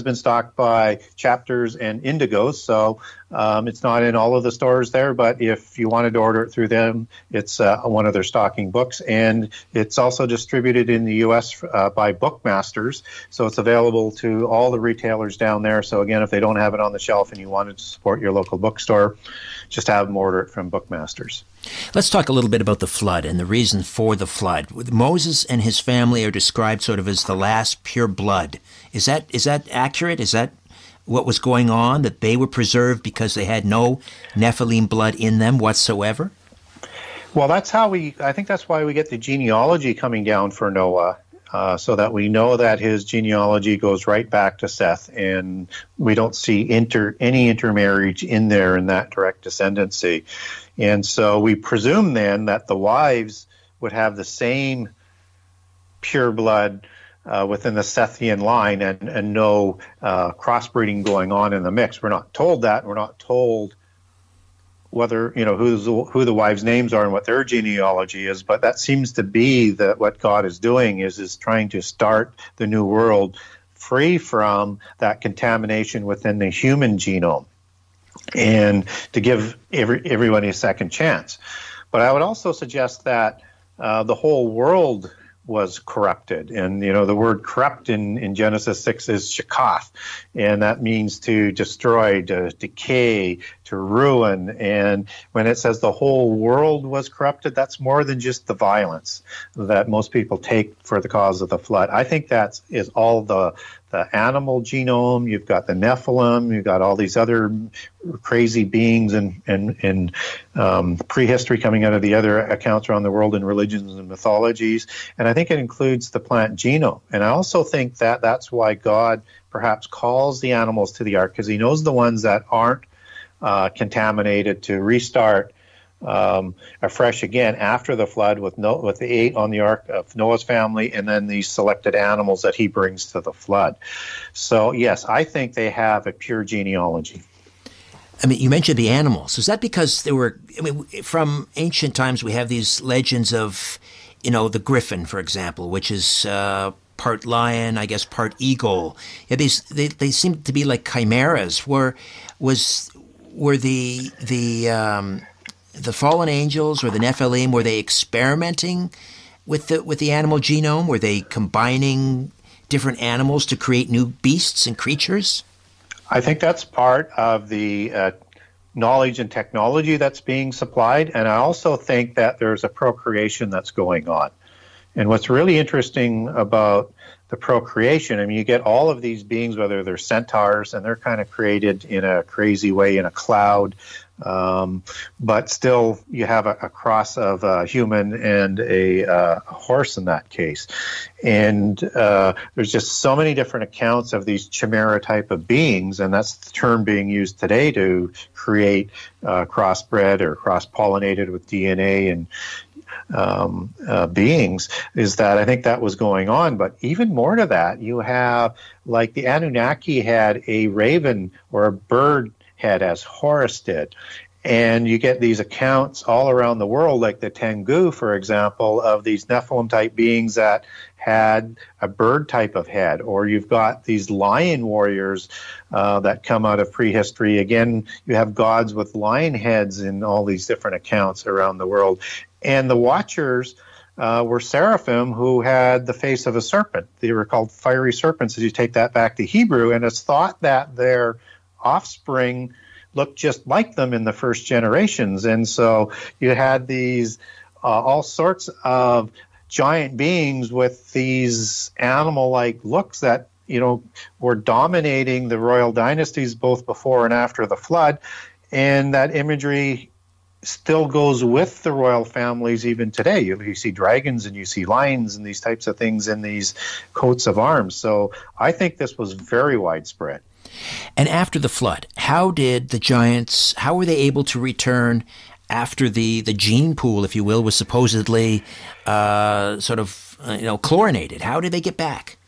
been stocked by Chapters and Indigo, so it's not in all of the stores there, but if you wanted to order it through them, it's one of their stocking books, and it's also distributed in the U.S. By Bookmasters, so it's available to all the retailers down there. So again, if they don't have it on the shelf and you wanted to support your local bookstore, just have them order it from Bookmasters. Let's talk a little bit about the flood and the reason for the flood. Moses and his family are described sort of as the last pure blood. Is that accurate? Is that what was going on, that they were preserved because they had no Nephilim blood in them whatsoever? Well, I think that's why we get the genealogy coming down for Noah, so that we know that his genealogy goes right back to Seth, and we don't see any intermarriage in there in that direct descendancy. And so we presume then that the wives would have the same pure blood within the Sethian line, and no crossbreeding going on in the mix. We're not told that. We're not told whether, who the wives' names are and what their genealogy is, but that seems to be what God is doing is trying to start the new world free from that contamination within the human genome, and to give everyone a second chance. But I would also suggest that the whole world was corrupted. And, the word corrupt in Genesis 6 is shakath, and that means to destroy, to decay, to ruin. And when it says the whole world was corrupted, that's more than just the violence that most people take for the cause of the flood. I think that is all the animal genome. You've got the Nephilim, you've got all these other crazy beings and prehistory coming out of the other accounts around the world in religions and mythologies. And I think it includes the plant genome. And I also think that that's why God perhaps calls the animals to the ark, because he knows the ones that aren't contaminated to restart afresh again after the flood with the 8 on the ark of Noah's family, and then these selected animals that he brings to the flood. So yes, I think they have a pure genealogy. I mean, you mentioned the animals. Is that because from ancient times we have these legends of, the griffin, for example, which is part lion, I guess, part eagle. Yeah, they seem to be like chimeras. Were the fallen angels or the Nephilim, were they experimenting with the animal genome? Were they combining different animals to create new beasts and creatures? I think that's part of the knowledge and technology that's being supplied, and I also think that there's a procreation that's going on. And what's really interesting about the procreation, you get all of these beings, whether they're centaurs, and they're kind of created in a crazy way in a cloud, but still you have a cross of a human and a horse in that case. And there's just so many different accounts of these chimera type of beings, and that's the term being used today to create crossbred or cross-pollinated with DNA and beings, is that I think that was going on. But even more to that, you have, like, the Anunnaki had a raven or a bird head, as Horus did. And you get these accounts all around the world, like the Tengu, for example, of these Nephilim-type beings that had a bird type of head. Or you've got these lion warriors that come out of prehistory. Again, you have gods with lion heads in all these different accounts around the world. And the Watchers were seraphim who had the face of a serpent. They were called fiery serpents, as you take that back to Hebrew. And it's thought that their offspring looked just like them in the first generations. And so you had these all sorts of giant beings with these animal-like looks that, were dominating the royal dynasties both before and after the flood. And that imagery still goes with the royal families even today. You see dragons and you see lions and these types of things in these coats of arms. So I think this was very widespread. And after the flood, how did the giants, how were they able to return after the gene pool, if you will, was supposedly chlorinated? How did they get back?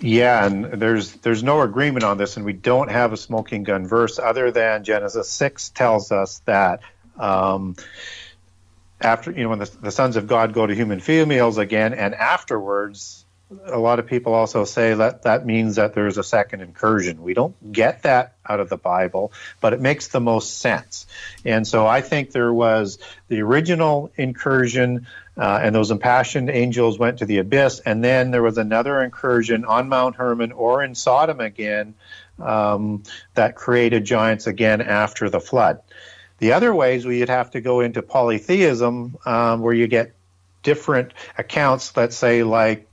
Yeah, and there's no agreement on this, and we don't have a smoking gun verse other than Genesis 6 tells us that after, when the sons of God go to human females again, and afterwards, a lot of people also say that means that there's a second incursion. We don't get that out of the Bible, but it makes the most sense. And so I think there was the original incursion, and those impassioned angels went to the abyss, and then there was another incursion on Mount Hermon or in Sodom again that created giants again after the flood. The other ways we'd have to go into polytheism, where you get different accounts, let's say like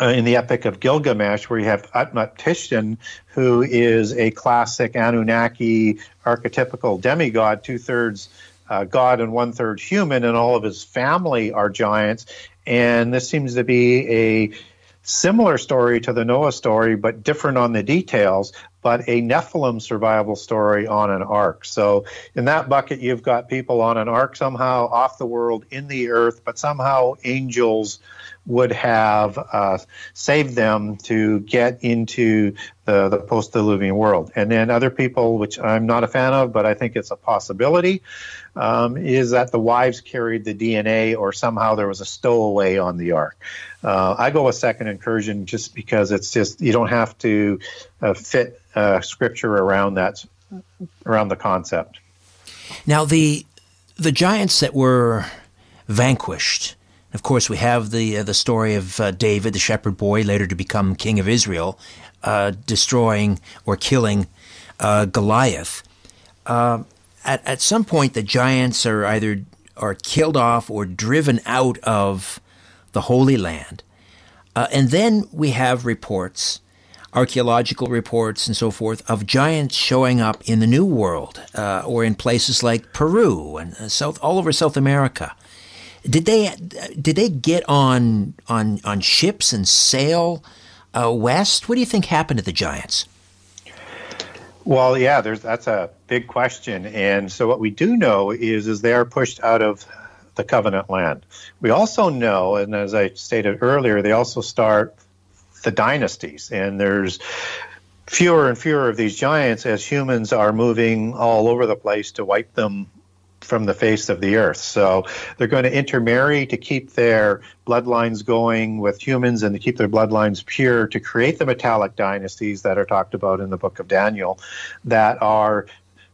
in the Epic of Gilgamesh, where you have Utnapishtim, who is a classic Anunnaki archetypical demigod, 2/3 god and 1/3 human, and all of his family are giants. And this seems to be a similar story to the Noah story, but different on the details, but a Nephilim survival story on an ark. So in that bucket, you've got people on an ark somehow off the world in the earth, but somehow angels would have saved them to get into the post-Diluvian world. And then other people, which I'm not a fan of, but I think it's a possibility, is that the wives carried the DNA or somehow there was a stowaway on the ark. I go with second incursion just because it's just, you don't have to fit scripture around that, around the concept. Now, the giants that were vanquished, of course, we have the story of David, the shepherd boy, later to become king of Israel, destroying or killing Goliath. At some point, the giants are either killed off or driven out of the Holy Land. And then we have reports, archaeological reports and so forth, of giants showing up in the New World or in places like Peru and all over South America. Did they get on ships and sail west? What do you think happened to the giants? Well, yeah, that's a big question. And so what we do know is they are pushed out of the covenant land. We also know, and as I stated earlier, they also start the dynasties. And there's fewer and fewer of these giants as humans are moving all over the place to wipe them from the face of the earth. So they're going to intermarry to keep their bloodlines going with humans and to keep their bloodlines pure to create the metallic dynasties that are talked about in the book of Daniel, that are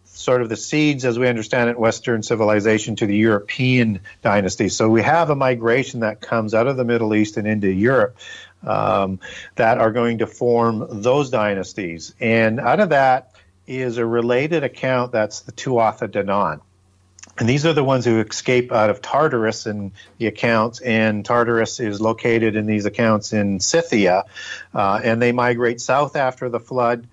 sort of the seeds, as we understand it, Western civilization to the European dynasties. So we have a migration that comes out of the Middle East and into Europe that are going to form those dynasties. And out of that is a related account that's the Tuatha De Danann. And these are the ones who escape out of Tartarus in the accounts, and Tartarus is located in these accounts in Scythia, and they migrate south after the flood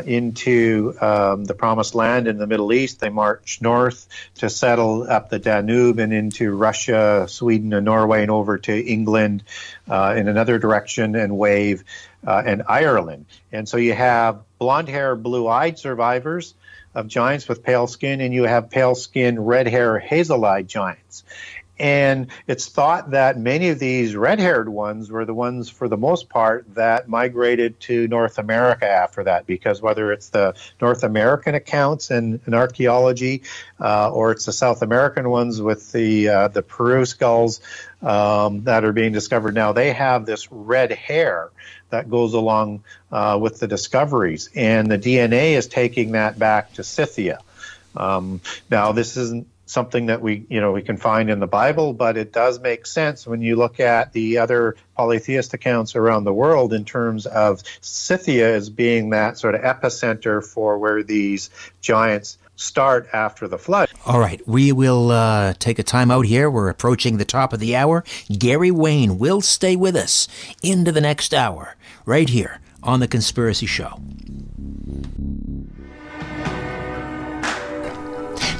into the Promised Land in the Middle East. They march north to settle up the Danube and into Russia, Sweden, and Norway, and over to England in another direction, and Wave, and Ireland. And so you have blonde hair, blue-eyed survivors of giants with pale skin, and you have pale skin, red hair, hazel-eyed giants. And it's thought that many of these red-haired ones were the ones, for the most part, that migrated to North America after that, because whether it's the North American accounts in archaeology or it's the South American ones with the Peru skulls that are being discovered now, they have this red hair that goes along with the discoveries. And the DNA is taking that back to Scythia. Now, this isn't something that we can find in the Bible, but it does make sense when you look at the other polytheist accounts around the world in terms of Scythia as being that sort of epicenter for where these giants start after the flood. All right, we will take a time out here. We're approaching the top of the hour. Gary Wayne will stay with us into the next hour, right here on The Conspiracy Show.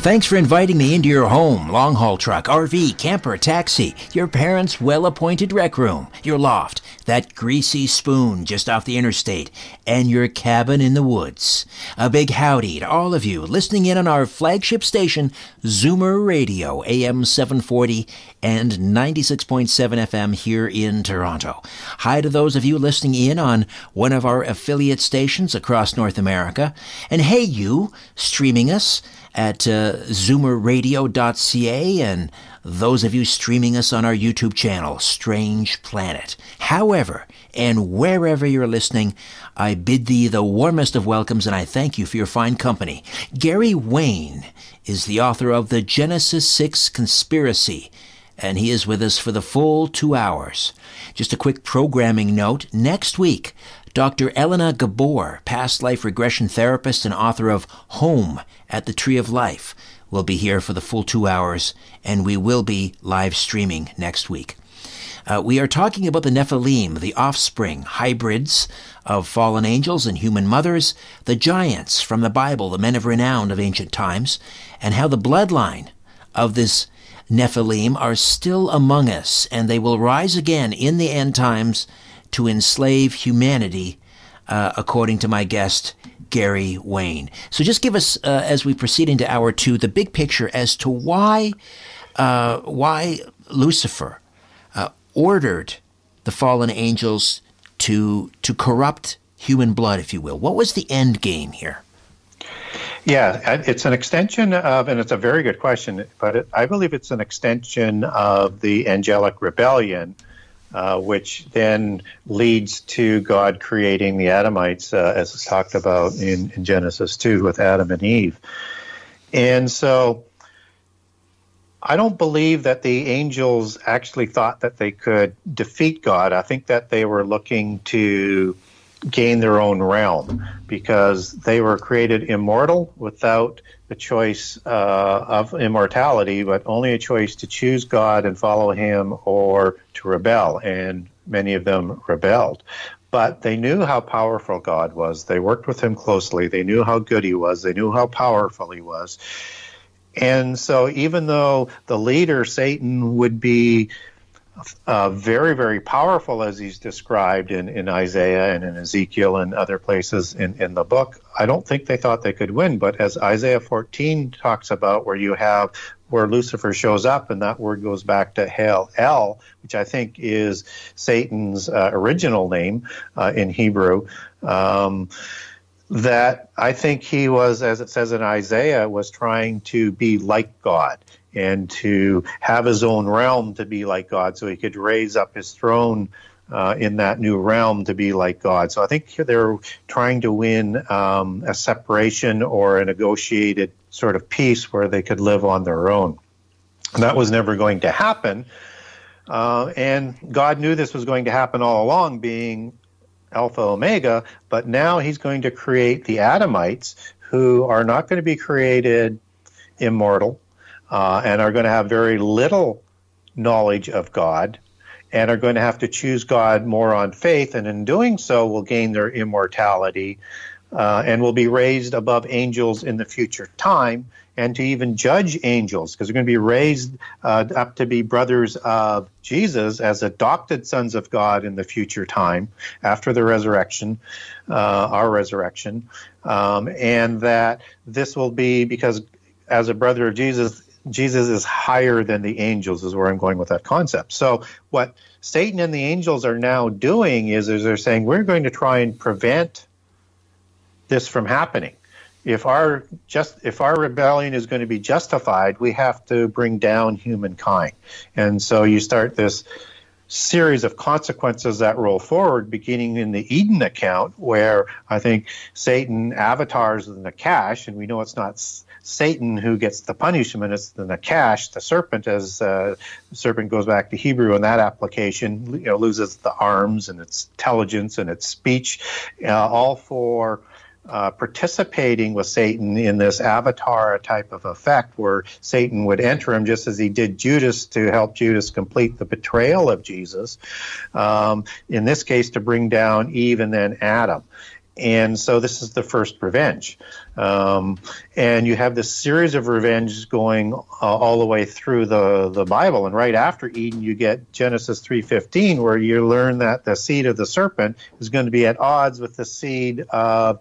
Thanks for inviting me into your home, long-haul truck, RV, camper, taxi, your parents' well-appointed rec room, your loft, that greasy spoon just off the interstate, and your cabin in the woods. A big howdy to all of you listening in on our flagship station, Zoomer Radio, AM 740 and 96.7 FM here in Toronto. Hi to those of you listening in on one of our affiliate stations across North America. And hey, you streaming us at zoomerradio.ca, and those of you streaming us on our YouTube channel, Strange Planet. However, and wherever you're listening, I bid thee the warmest of welcomes, and I thank you for your fine company. Gary Wayne is the author of The Genesis 6 Conspiracy, and he is with us for the full 2 hours. Just a quick programming note. Next week, Dr. Elena Gabor, past life regression therapist and author of Home at the Tree of Life, will be here for the full 2 hours, and we will be live streaming next week. We are talking about the Nephilim, the offspring, hybrids of fallen angels and human mothers, the giants from the Bible, the men of renown of ancient times, and how the bloodline of this Nephilim are still among us, and they will rise again in the end times to enslave humanity, according to my guest, Gary Wayne. So just give us, as we proceed into hour two, the big picture as to why Lucifer ordered the fallen angels to corrupt human blood, if you will. What was the end game here? Yeah, it's an extension of, and it's a very good question, but I believe it's an extension of the angelic rebellion, which then leads to God creating the Adamites, as is talked about in Genesis 2 with Adam and Eve. And so I don't believe that the angels actually thought that they could defeat God. I think that they were looking to gain their own realm because they were created immortal without the choice of immortality, but only a choice to choose God and follow him or to rebel, and many of them rebelled. But they knew how powerful God was. They worked with him closely. They knew how good he was. They knew how powerful he was. And so even though the leader, Satan, would be very, very powerful, as he's described in Isaiah and in Ezekiel and other places in the book, I don't think they thought they could win. But as Isaiah 14 talks about, where Lucifer shows up, and that word goes back to El, which I think is Satan's original name in Hebrew, that I think he was, as it says in Isaiah, was trying to be like God and to have his own realm to be like God, so he could raise up his throne in that new realm to be like God. So I think they're trying to win a separation or a negotiated sort of peace where they could live on their own. And that was never going to happen. And God knew this was going to happen all along, being Alpha Omega, but now he's going to create the Adamites, who are not going to be created immortal, and are going to have very little knowledge of God, and are going to have to choose God more on faith, and in doing so will gain their immortality, and will be raised above angels in the future time, and to even judge angels, because they're going to be raised up to be brothers of Jesus as adopted sons of God in the future time, after the resurrection, our resurrection, and that this will be because as a brother of Jesus, Jesus is higher than the angels, is where I'm going with that concept. So what Satan and the angels are now doing is they're saying, we're going to try and prevent this from happening. If our rebellion is going to be justified, we have to bring down humankind. And so you start this series of consequences that roll forward, beginning in the Eden account, where I think Satan avatars the Nakash, and we know it's not Satan who gets the punishment, it's the Nakash, the serpent, as the serpent goes back to Hebrew in that application, loses the arms and its intelligence and its speech, all for participating with Satan in this avatar type of effect, where Satan would enter him just as he did Judas to help Judas complete the betrayal of Jesus, in this case to bring down Eve and then Adam. And so this is the first revenge. And you have this series of revenges going all the way through the Bible. And right after Eden, you get Genesis 3:15, where you learn that the seed of the serpent is going to be at odds with the seed of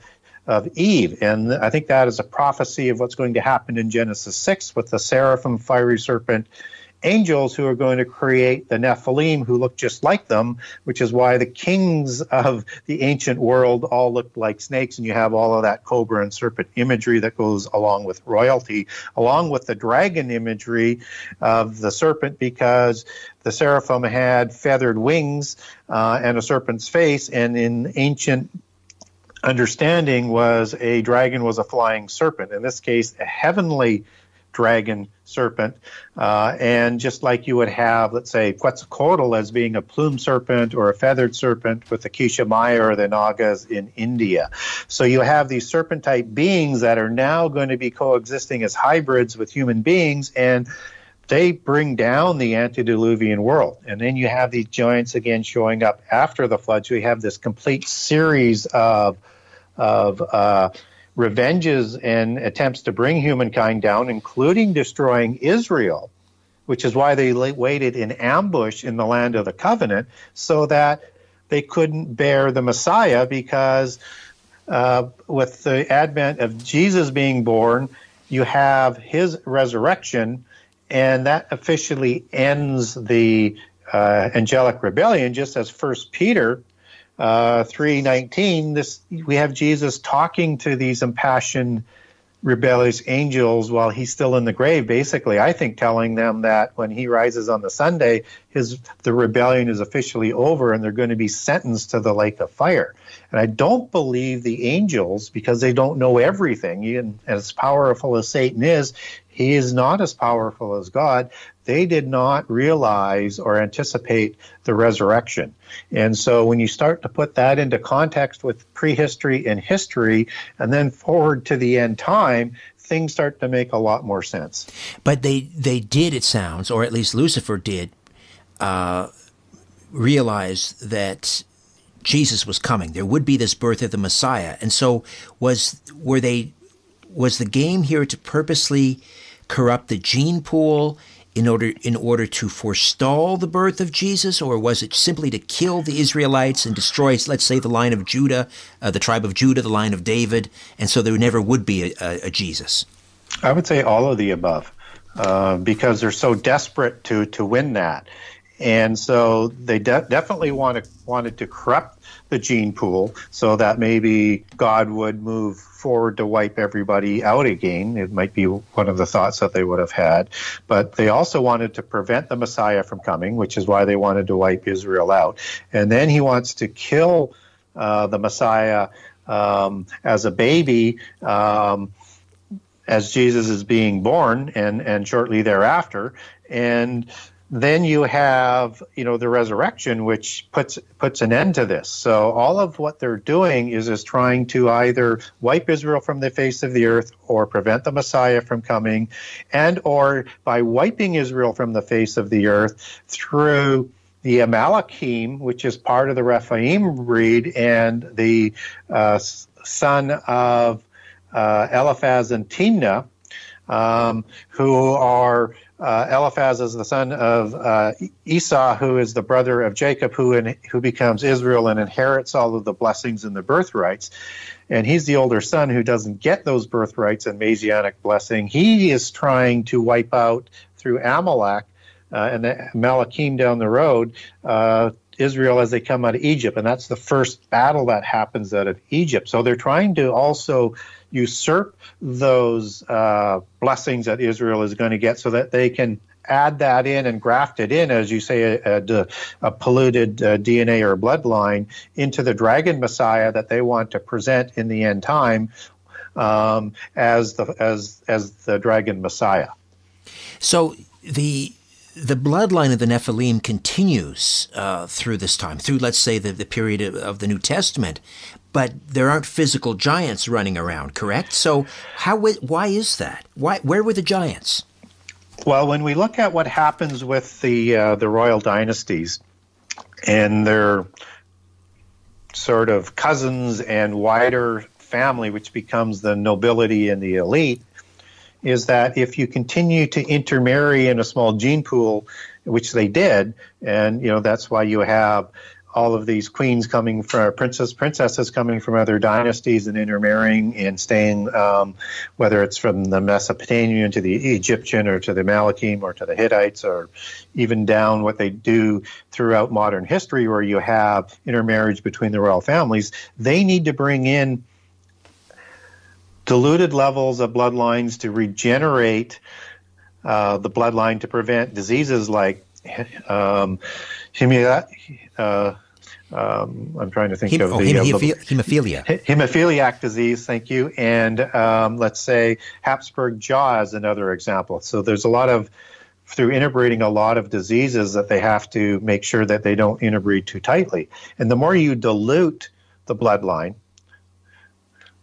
Eve. And I think that is a prophecy of what's going to happen in Genesis 6 with the seraphim, fiery serpent, angels who are going to create the Nephilim who look just like them, which is why the kings of the ancient world all looked like snakes, and you have all of that cobra and serpent imagery that goes along with royalty, along with the dragon imagery of the serpent, because the seraphim had feathered wings and a serpent's face, and in ancient understanding was a dragon was a flying serpent. In this case, a heavenly dragon serpent, and just like you would have, let's say, Quetzalcoatl as being a plumed serpent or a feathered serpent with the Kishamaya or the Nagas in India. So you have these serpent-type beings that are now going to be coexisting as hybrids with human beings, and they bring down the antediluvian world. And then you have these giants again showing up after the flood. So you have this complete series of revenges and attempts to bring humankind down, including destroying Israel, which is why they waited in ambush in the land of the covenant, so that they couldn't bear the Messiah, because with the advent of Jesus being born, you have his resurrection, and that officially ends the angelic rebellion, just as 1 Peter 3:19, we have Jesus talking to these impassioned, rebellious angels while he's still in the grave, basically, I think, telling them that when he rises on the Sunday, the rebellion is officially over and they're going to be sentenced to the lake of fire. And I don't believe the angels, because they don't know everything. And as powerful as Satan is, he is not as powerful as God. They did not realize or anticipate the resurrection. And so when you start to put that into context with prehistory and history, and then forward to the end time, things start to make a lot more sense. But they did, it sounds, or at least Lucifer did, realize that Jesus was coming. There would be this birth of the Messiah. And so was the game here to purposely corrupt the gene pool in order to forestall the birth of Jesus, or was it simply to kill the Israelites and destroy, let's say, the line of Judah, the tribe of Judah, the line of David, and so there never would be a Jesus? I would say all of the above, because they're so desperate to win that. And so they definitely wanted to corrupt the gene pool so that maybe God would move forward to wipe everybody out again. It might be one of the thoughts that they would have had. But they also wanted to prevent the Messiah from coming, which is why they wanted to wipe Israel out. And then he wants to kill the Messiah as a baby, as Jesus is being born, and shortly thereafter. And then you have, the resurrection, which puts an end to this. So all of what they're doing is trying to either wipe Israel from the face of the earth or prevent the Messiah from coming, and or by wiping Israel from the face of the earth through the Amalekim, which is part of the Rephaim breed, and the son of Eliphaz and Timnah, who are Eliphaz is the son of Esau, who is the brother of Jacob, who becomes Israel and inherits all of the blessings and the birthrights. And he's the older son who doesn't get those birthrights and Messianic blessing. He is trying to wipe out through Amalek and the Amalekim down the road Israel as they come out of Egypt. And that's the first battle that happens out of Egypt. So they're trying to also usurp those blessings that Israel is going to get so that they can add that in and graft it in, as you say, a polluted DNA or bloodline into the dragon Messiah that they want to present in the end time as the dragon Messiah. So the bloodline of the Nephilim continues through this time, through, let's say, the period of the New Testament, but there aren't physical giants running around, correct? So why is that? Where were the giants? Well, when we look at what happens with the royal dynasties and their sort of cousins and wider family, which becomes the nobility and the elite, is that if you continue to intermarry in a small gene pool, which they did, and that's why you have all of these queens coming from princesses coming from other dynasties and intermarrying and staying, whether it's from the Mesopotamian to the Egyptian or to the Malachim or to the Hittites, or even down what they do throughout modern history, where you have intermarriage between the royal families. They need to bring in diluted levels of bloodlines to regenerate the bloodline to prevent diseases like I'm trying to think of the hemophilia. Hemophiliac disease, thank you. And let's say Habsburg jaw is another example. So there's a lot of, through interbreeding, a lot of diseases that they have to make sure that they don't interbreed too tightly. And the more you dilute the bloodline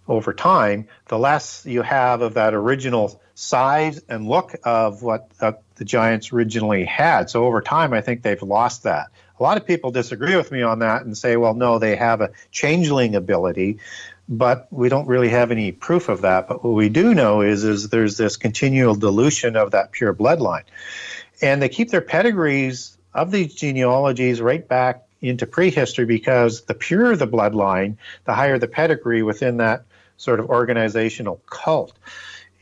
over time, the less you have of that original size and look of what the giants originally had. So over time, I think they've lost that. A lot of people disagree with me on that and say, well, no, they have a changeling ability, but we don't really have any proof of that. But what we do know is there's this continual dilution of that pure bloodline. And they keep their pedigrees of these genealogies right back into prehistory, because the purer the bloodline, the higher the pedigree within that sort of organizational cult.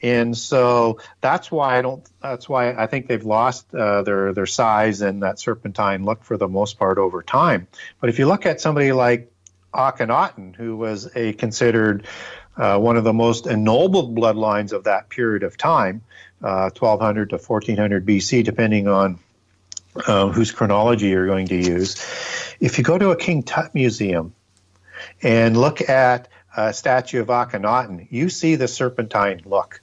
And so that's why I think they've lost their size and that serpentine look for the most part over time. But if you look at somebody like Akhenaten, who was considered one of the most ennobled bloodlines of that period of time, 1200 to 1400 BC, depending on whose chronology you're going to use. If you go to a King Tut museum and look at a statue of Akhenaten, you see the serpentine look.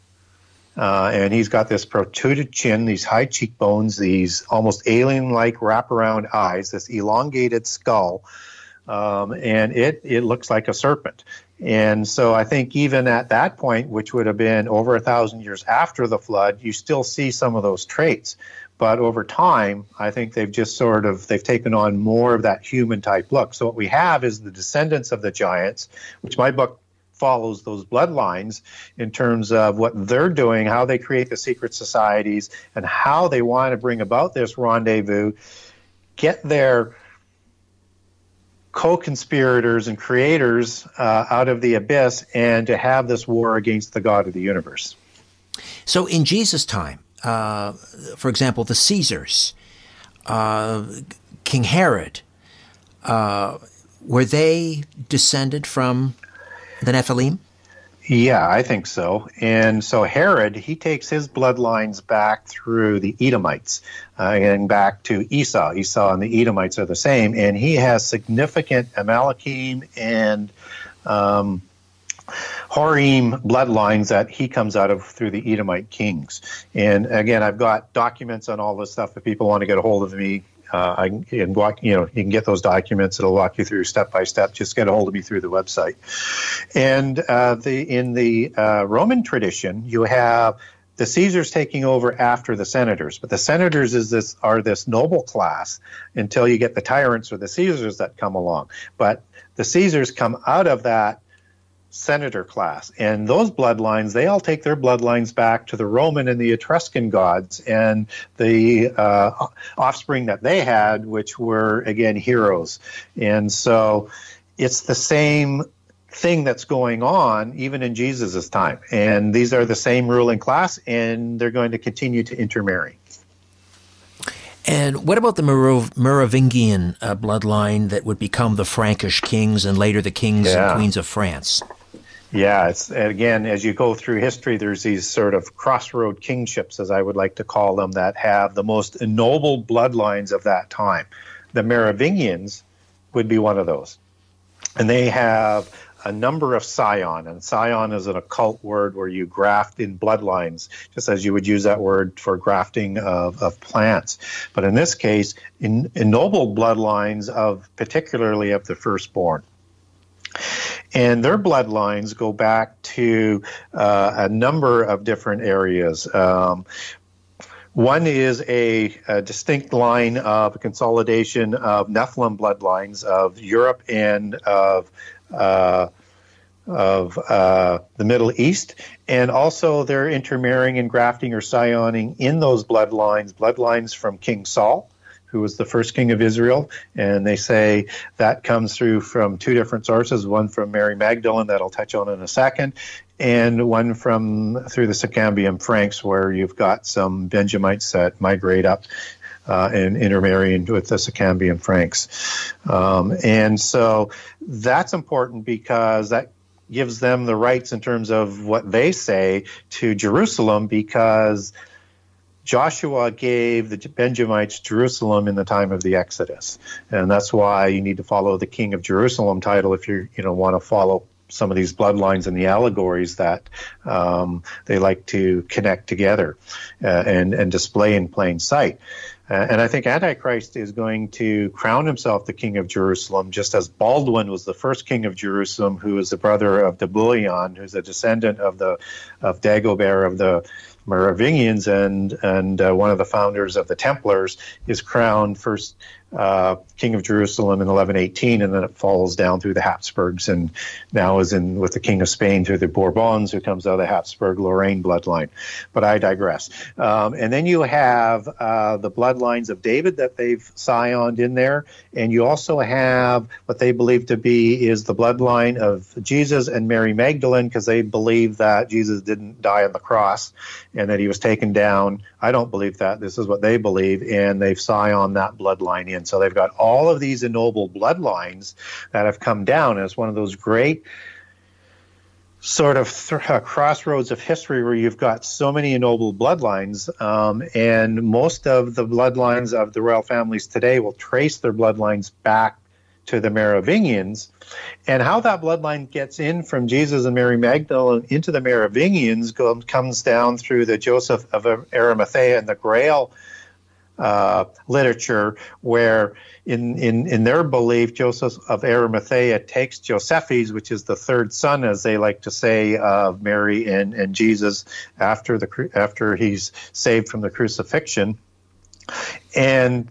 And he's got this protruded chin, these high cheekbones, these almost alien-like wraparound eyes, this elongated skull, and it looks like a serpent. And so I think even at that point, which would have been over 1,000 years after the flood, you still see some of those traits. But over time, I think they've taken on more of that human-type look. So what we have is the descendants of the giants, which my book follows those bloodlines in terms of what they're doing, how they create the secret societies, and how they want to bring about this rendezvous, get their co-conspirators and creators out of the abyss, and to have this war against the God of the universe. So in Jesus' time, for example, the Caesars, King Herod, were they descended from the Nephilim? Yeah, I think so. And so Herod, he takes his bloodlines back through the Edomites and back to Esau. Esau and the Edomites are the same. And he has significant Amalekite and Horim bloodlines that he comes out of through the Edomite kings. And again, I've got documents on all this stuff. If people want to get a hold of me, you can get those documents. It'll walk you through step by step. Just get a hold of me through the website. And in the Roman tradition, you have the Caesars taking over after the senators, but the senators are this noble class until you get the tyrants or the Caesars that come along. But the Caesars come out of that senator class, and those bloodlines, they all take their bloodlines back to the Roman and the Etruscan gods and the offspring that they had, which were again heroes. And so it's the same thing that's going on even in Jesus' time, and these are the same ruling class, and they're going to continue to intermarry. And what about the Merovingian bloodline that would become the Frankish kings and later the kings and queens of France? Yeah, again, as you go through history, there's these sort of crossroad kingships, as I would like to call them, that have the most ennobled bloodlines of that time. The Merovingians would be one of those. And they have a number of scion, and scion is an occult word where you graft in bloodlines, just as you would use that word for grafting of plants. But in this case, ennobled bloodlines particularly of the firstborn. And their bloodlines go back to a number of different areas. One is a distinct line of a consolidation of Nephilim bloodlines of Europe and of the Middle East, and also they're intermarrying and grafting or scioning in those bloodlines from King Saul, who was the first king of Israel, and they say that comes through from two different sources, one from Mary Magdalene that I'll touch on in a second, and one through the Sicambian Franks, where you've got some Benjamites that migrate up and intermarry with the Sicambian Franks. And so that's important because that gives them the rights in terms of what they say to Jerusalem, because Joshua gave the Benjamites Jerusalem in the time of the Exodus. And that's why you need to follow the King of Jerusalem title if you want to follow some of these bloodlines and the allegories that they like to connect together and display in plain sight. And I think Antichrist is going to crown himself the king of Jerusalem, just as Baldwin was the first king of Jerusalem, who is the brother of Debulion, who's a descendant of Dagobert of the Merovingians and one of the founders of the Templars, is crowned first king of Jerusalem in 1118, and then it falls down through the Habsburgs, and now is with the king of Spain through the Bourbons, who comes out of the Habsburg-Lorraine bloodline. But I digress. And then you have the bloodlines of David that they've scioned in there, and you also have what they believe to be is the bloodline of Jesus and Mary Magdalene, because they believe that Jesus didn't die on the cross and that he was taken down. I don't believe that. This is what they believe, and they've scioned that bloodline in. So they've got all of these ennobled bloodlines that have come down. And it's one of those great sort of crossroads of history where you've got so many ennobled bloodlines, and most of the bloodlines of the royal families today will trace their bloodlines back to the Merovingians. And how that bloodline gets in from Jesus and Mary Magdalene into the Merovingians comes down through the Joseph of Arimathea and the Grail literature, where in their belief, Joseph of Arimathea takes Josephus, which is the third son, as they like to say, of Mary and Jesus after he's saved from the crucifixion, and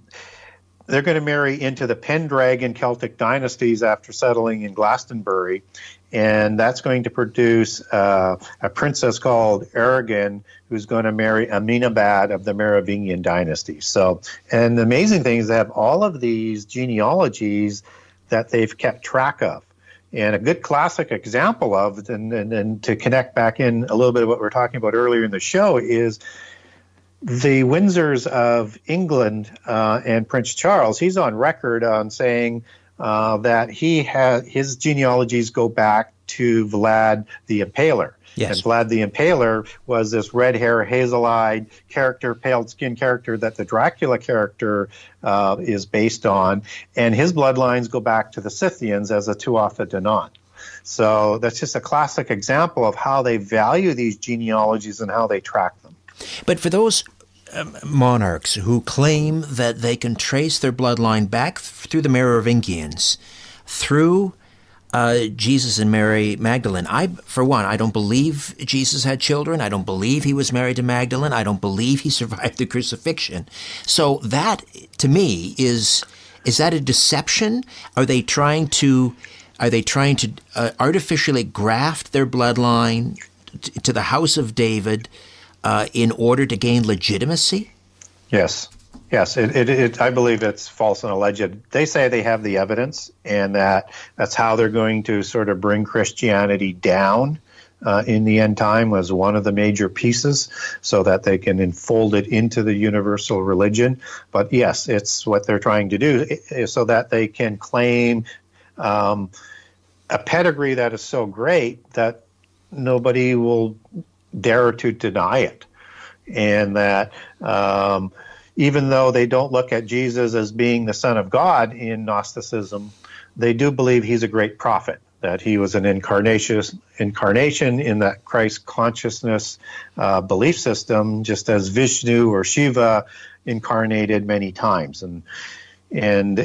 they're going to marry into the Pendragon Celtic dynasties after settling in Glastonbury, and that's going to produce a princess called Aragon, who's going to marry Amenabad of the Merovingian dynasty. So, and the amazing thing is they have all of these genealogies that they've kept track of. And a good classic example of, and to connect back in a little bit of what we were talking about earlier in the show, is the Windsors of England and Prince Charles. He's on record on saying that his genealogies go back to Vlad the Impaler. Yes. And Vlad the Impaler was this red hair, hazel-eyed character, pale-skinned character that the Dracula character is based on, and his bloodlines go back to the Scythians as a Tuatha Danann. So that's just a classic example of how they value these genealogies and how they track them. But for those monarchs who claim that they can trace their bloodline back through the Merovingians, through Jesus and Mary Magdalene, for one, I don't believe Jesus had children. I don't believe he was married to Magdalene. I don't believe he survived the crucifixion. So that, to me, is that a deception? Are they trying to artificially graft their bloodline to the house of David in order to gain legitimacy? Yes. I believe it's false and alleged. They say they have the evidence, and that's how they're going to sort of bring Christianity down in the end time as one of the major pieces, so that they can enfold it into the universal religion. But yes, it's what they're trying to do, so that they can claim a pedigree that is so great that nobody will dare to deny it. And that even though they don't look at Jesus as being the Son of God in Gnosticism, they do believe he's a great prophet, that he was an incarnation in that Christ consciousness belief system, just as Vishnu or Shiva incarnated many times. And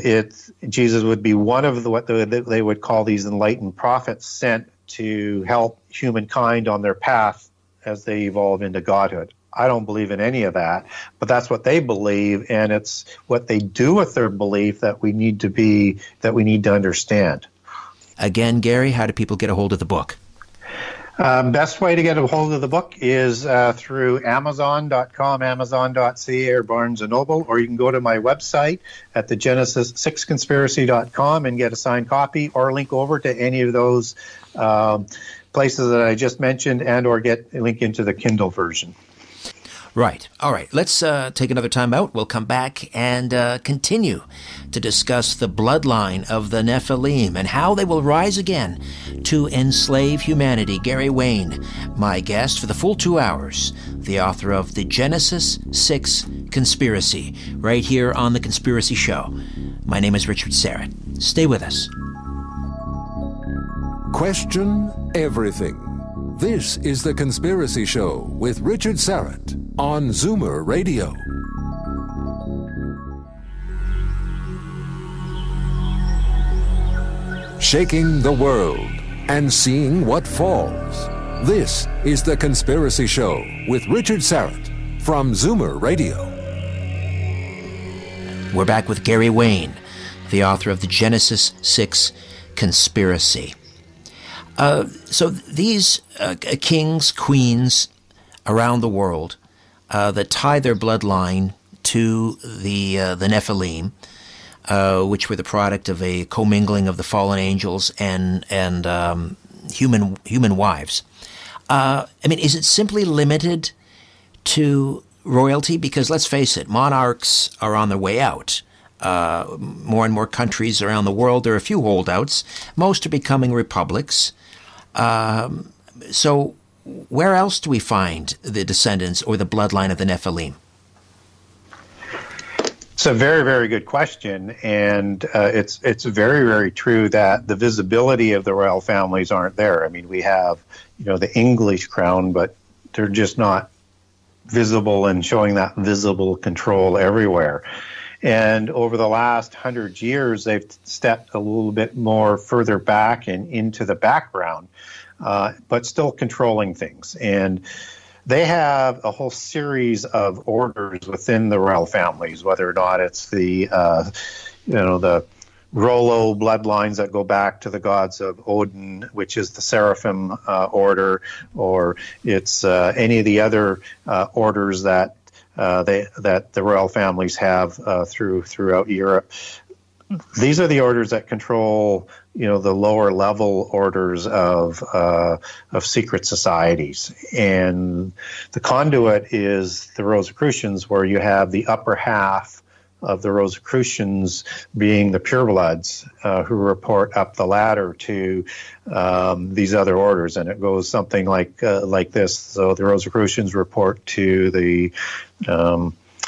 Jesus would be one of what they would call these enlightened prophets sent to help humankind on their path as they evolve into godhood. I don't believe in any of that, but that's what they believe, and it's what they do with their belief that we need to understand. Again, Gary, how do people get a hold of the book? Best way to get a hold of the book is through Amazon.com, Amazon.ca, or Barnes & Noble, or you can go to my website at the Genesis6conspiracy.com and get a signed copy, or link over to any of those places that I just mentioned, and or get a link into the Kindle version. Right. All right. Let's take another time out. We'll come back and continue to discuss the bloodline of the Nephilim and how they will rise again to enslave humanity. Gary Wayne, my guest for the full 2 hours, the author of the Genesis 6 Conspiracy, right here on The Conspiracy Show. My name is Richard Serrett. Stay with us. Question everything. This is The Conspiracy Show with Richard Serrett on Zoomer Radio. Shaking the world and seeing what falls. This is The Conspiracy Show with Richard Serrett from Zoomer Radio. We're back with Gary Wayne, the author of the Genesis 6 Conspiracy. So these kings, queens around the world that tie their bloodline to the Nephilim, which were the product of a commingling of the fallen angels and human wives. I mean, is it simply limited to royalty? Because let's face it, monarchs are on their way out. More and more countries around the world, there are a few holdouts. Most are becoming republics. So where else do we find the descendants or the bloodline of the Nephilim? It's a very, very good question, and it's very, very true that the visibility of the royal families aren't there. I mean, we have, the English crown, but they're just not visible and showing that visible control everywhere. And over the last 100 years, they've stepped a little bit more further back and into the background, but still controlling things. And they have a whole series of orders within the royal families, whether or not it's the Rollo bloodlines that go back to the gods of Odin, which is the Seraphim order, or it's any of the other orders that that the royal families have throughout Europe. These are the orders that control, the lower level orders of secret societies, and the conduit is the Rosicrucians, where you have the upper half of the Rosicrucians being the purebloods who report up the ladder to these other orders, and it goes something like this. So the Rosicrucians report to the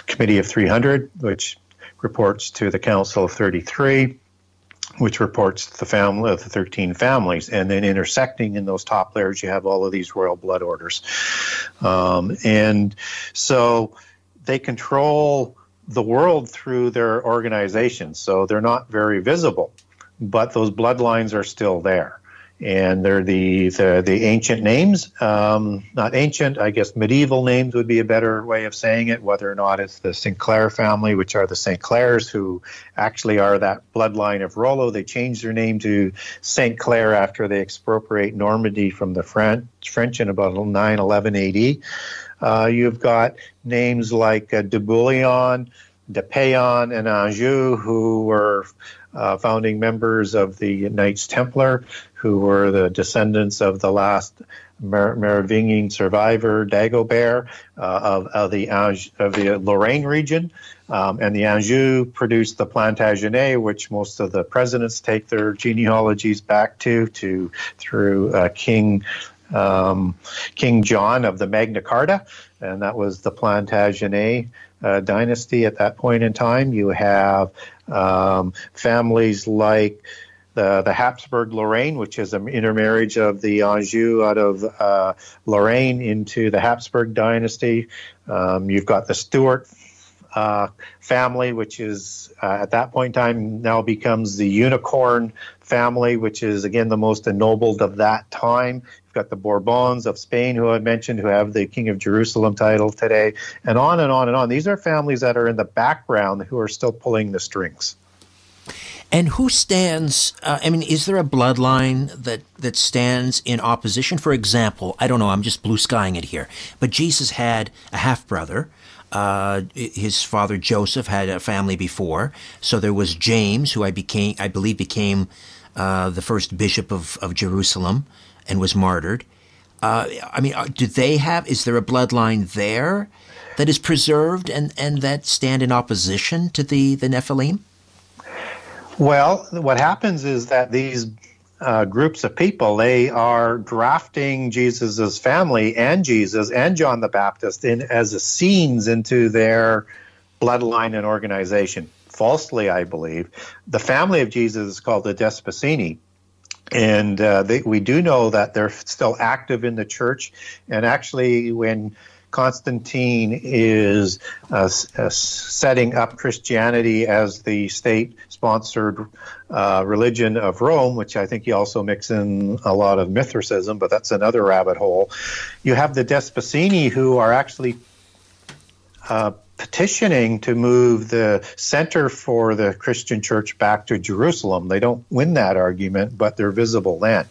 Committee of 300, which reports to the Council of 33, which reports to the family of the 13 families, and then intersecting in those top layers, you have all of these royal blood orders, and so they control the world through their organizations. So they're not very visible, but those bloodlines are still there. And they're the ancient names, not ancient, I guess medieval names would be a better way of saying it, whether or not it's the Sinclair family, which are the St. Clairs, who actually are that bloodline of Rollo. They changed their name to St. Clair after they expropriate Normandy from the French in about 911 AD. You've got names like de Bouillon, de Payon, and Anjou, who were founding members of the Knights Templar, who were the descendants of the last Merovingian survivor, Dagobert, of the Lorraine region. And the Anjou produced the Plantagenet, which most of the presidents take their genealogies back through King John of the Magna Carta, and that was the Plantagenet dynasty at that point in time. You have families like the Habsburg-Lorraine, which is an intermarriage of the Anjou out of Lorraine into the Habsburg dynasty. You've got the Stuart family, which is at that point in time now becomes the unicorn family, which is, again, the most ennobled of that time. You've got the Bourbons of Spain, who I mentioned, who have the King of Jerusalem title today, and on and on and on. These are families that are in the background who are still pulling the strings. And who stands, is there a bloodline that stands in opposition? For example, I don't know, I'm just blue skying it here, but Jesus had a half-brother. His father Joseph had a family before. So there was James, who I believe became the first bishop of Jerusalem and was martyred. Is there a bloodline there that is preserved and that stand in opposition to the Nephilim? Well, what happens is that these groups of people, they are drafting Jesus's family and Jesus and John the Baptist in as Essenes into their bloodline and organization. Falsely, I believe. The family of Jesus is called the Despacini. And we do know that they're still active in the church. And actually, when Constantine is setting up Christianity as the state-sponsored religion of Rome, which I think you also mix in a lot of Mithricism, but that's another rabbit hole. You have the Despacini, who are actually petitioning to move the center for the Christian church back to Jerusalem. They don't win that argument, but they're visible land.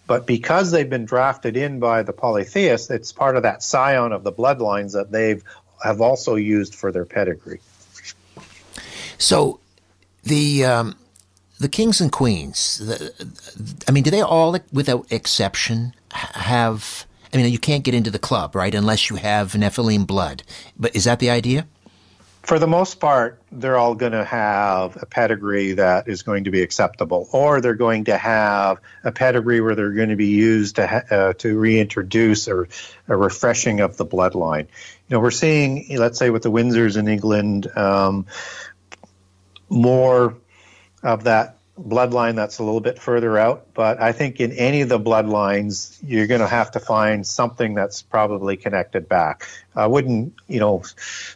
But because they've been drafted in by the polytheists, it's part of that scion of the bloodlines that have also used for their pedigree. So the kings and queens, do they all, without exception, have... you can't get into the club, right, unless you have Nephilim blood. But is that the idea? For the most part, they're all going to have a pedigree that is going to be acceptable, or they're going to have a pedigree where they're going to be used to reintroduce a refreshing of the bloodline. We're seeing, let's say, with the Windsors in England, more of that bloodline that's a little bit further out, but I think in any of the bloodlines, you're going to have to find something that's probably connected back. I wouldn't,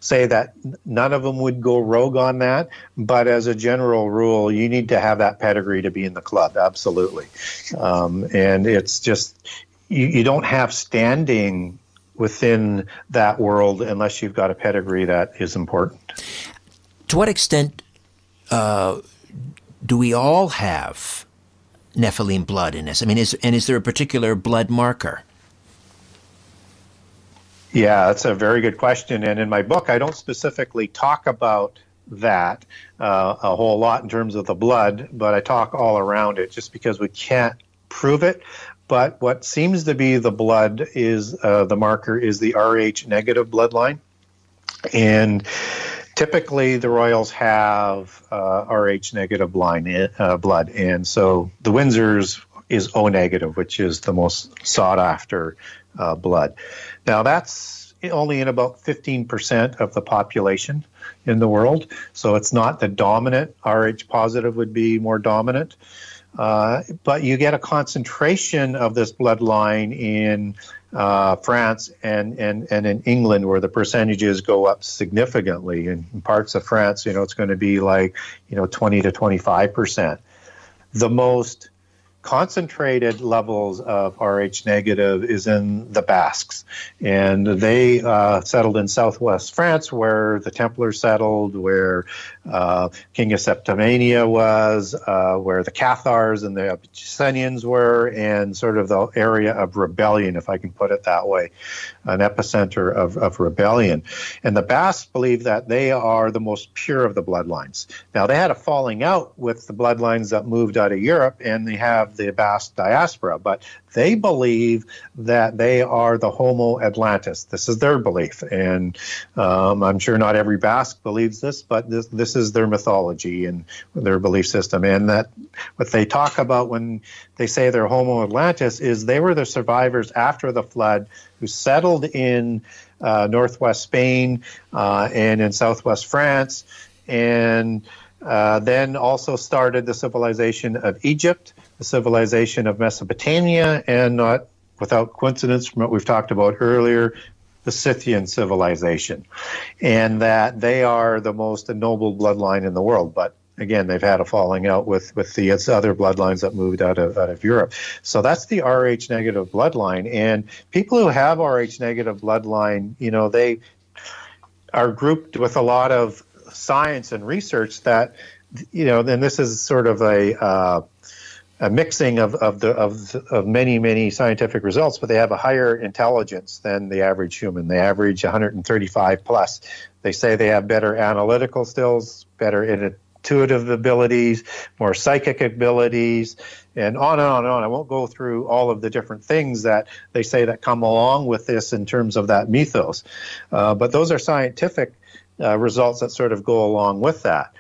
say that none of them would go rogue on that, but as a general rule, you need to have that pedigree to be in the club, absolutely. And it's just, you don't have standing within that world unless you've got a pedigree that is important. To what extent do we all have Nephilim blood in us? Is there a particular blood marker? Yeah, that's a very good question. And in my book, I don't specifically talk about that a whole lot in terms of the blood, but I talk all around it just because we can't prove it. But what seems to be the blood is the marker is the Rh negative bloodline. And typically, the royals have Rh negative blood, and so the Windsors is O negative, which is the most sought after blood. Now, that's only in about 15% of the population in the world, so it's not the dominant. Rh positive would be more dominant, but you get a concentration of this bloodline in France and in England, where the percentages go up significantly. In parts of France, it's going to be like 20 to 25%. The most concentrated levels of Rh negative is in the Basques, and they settled in southwest France, where the Templars settled, where King of Septimania was, where the Cathars and the Abyssinians were, and sort of the area of rebellion, if I can put it that way, an epicenter of rebellion. And the Basques believe that they are the most pure of the bloodlines. Now, they had a falling out with the bloodlines that moved out of Europe, and they have the Basque diaspora, but they believe that they are the Homo Atlantis. This is their belief, and I'm sure not every Basque believes this, but this is their mythology and their belief system. And that what they talk about when they say they're Homo Atlantis is they were the survivors after the flood who settled in northwest Spain and in southwest France, and then also started the civilization of Egypt, the civilization of Mesopotamia, and not without coincidence from what we've talked about earlier, the Scythian civilization, and that they are the most ennobled bloodline in the world. But again, they've had a falling out with the other bloodlines that moved out of Europe. So that's the Rh negative bloodline. And people who have Rh negative bloodline, they are grouped with a lot of science and research that, and this is sort of a mixing of many scientific results, but they have a higher intelligence than the average human. They average 135 plus. They say they have better analytical skills, better intuitive abilities, more psychic abilities, and on and on and on. I won't go through all of the different things that they say that come along with this in terms of that mythos. But those are scientific results that sort of go along with that.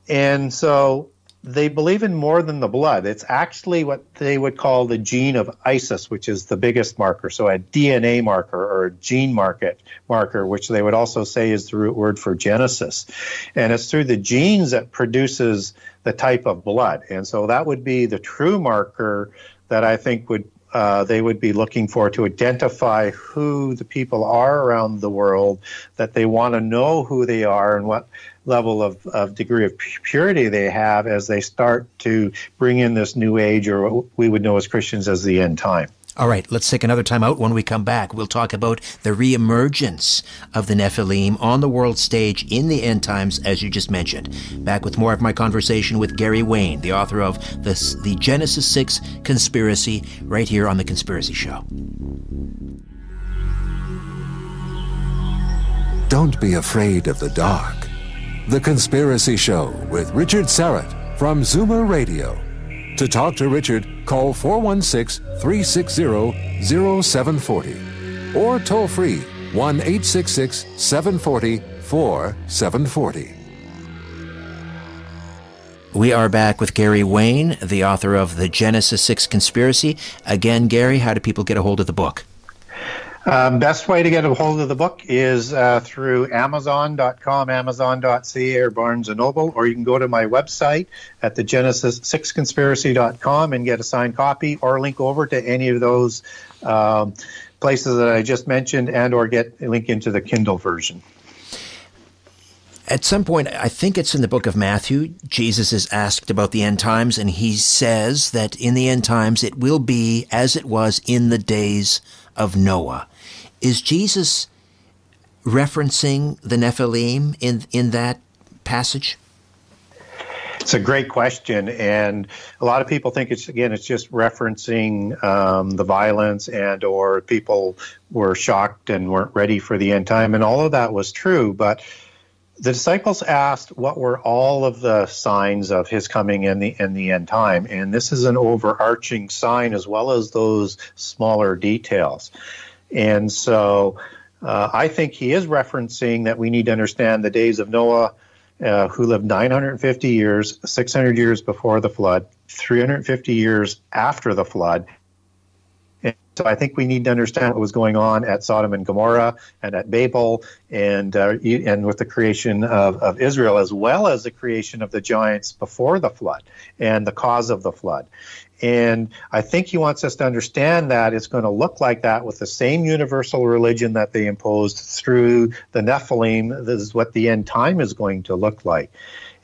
And so they believe in more than the blood. It's actually what they would call the gene of Isis, which is the biggest marker. So a DNA marker or a gene marker, which they would also say is the root word for Genesis. And it's through the genes that produces the type of blood. And so that would be the true marker that I think they would be looking for to identify who the people are around the world, that they want to know who they are and what level of degree of purity they have as they start to bring in this new age, or what we would know as Christians as the end time. All right, let's take another time out. When we come back, we'll talk about the reemergence of the Nephilim on the world stage in the end times, as you just mentioned. Back with more of my conversation with Gary Wayne, the author of the Genesis 6 Conspiracy, right here on The Conspiracy Show. Don't be afraid of the dark. The Conspiracy Show with Richard Serrett from Zoomer Radio. To talk to Richard, call 416-360-0740 or toll free 1-866-740-4740. We are back with Gary Wayne, the author of the Genesis 6 Conspiracy. Again, Gary, how do people get a hold of the book? Best way to get a hold of the book is through Amazon.com, Amazon.ca, or Barnes & Noble, or you can go to my website at thegenesis6conspiracy.com and get a signed copy, or link over to any of those places that I just mentioned, and or get a link into the Kindle version. At some point, I think it's in the book of Matthew, Jesus is asked about the end times, and he says that in the end times it will be as it was in the days of Noah. Is Jesus referencing the Nephilim in that passage? It's a great question, and a lot of people think it's just referencing the violence and or people were shocked and weren't ready for the end time, and all of that was true, but the disciples asked what were all of the signs of his coming in the end time, and this is an overarching sign as well as those smaller details. And so I think he is referencing that we need to understand the days of Noah, who lived 950 years, 600 years before the flood, 350 years after the flood. And so I think we need to understand what was going on at Sodom and Gomorrah and at Babel and with the creation of Israel, as well as the creation of the giants before the flood and the cause of the flood. And I think he wants us to understand that it's going to look like that with the same universal religion that they imposed through the Nephilim. This is what the end time is going to look like.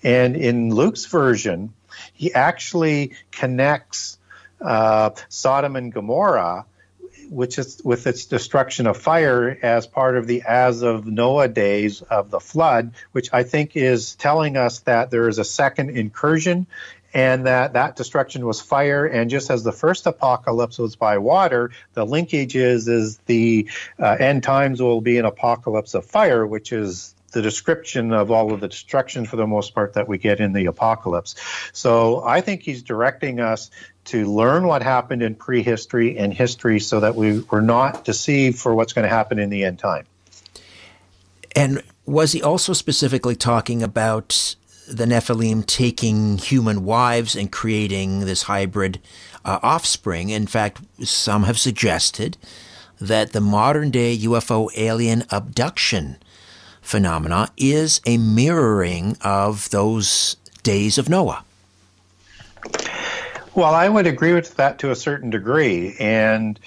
And in Luke's version, he actually connects Sodom and Gomorrah, which is with its destruction of fire, as part of the as of Noah days of the flood, which I think is telling us that there is a second incursion and that destruction was fire. And just as the first apocalypse was by water, the linkage is the end times will be an apocalypse of fire, which is the description of all of the destruction for the most part that we get in the apocalypse. So I think he's directing us to learn what happened in prehistory and history so that we're not deceived for what's going to happen in the end time. And was he also specifically talking about the Nephilim taking human wives and creating this hybrid offspring? In fact, some have suggested that the modern-day UFO alien abduction phenomena is a mirroring of those days of Noah. Well, I would agree with that to a certain degree. And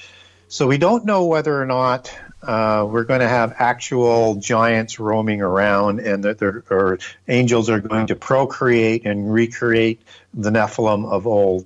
so we don't know whether or not we're going to have actual giants roaming around, and that angels are going to procreate and recreate the Nephilim of old.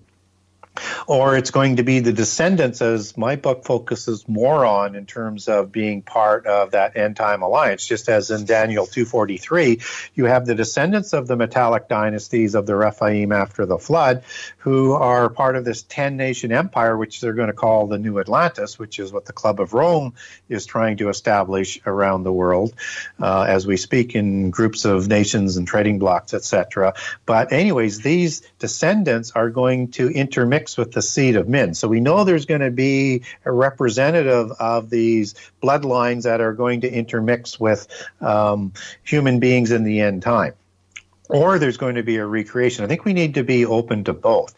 Or it's going to be the descendants, as my book focuses more on in terms of being part of that end-time alliance. Just as in Daniel 2:43, you have the descendants of the metallic dynasties of the Rephaim after the flood, who are part of this 10-nation empire, which they're going to call the New Atlantis, which is what the Club of Rome is trying to establish around the world as we speak, in groups of nations and trading blocks, etc. But anyways, these descendants are going to intermix with the seed of men. So we know there's going to be a representative of these bloodlines that are going to intermix with human beings in the end time. Or there's going to be a recreation. I think we need to be open to both.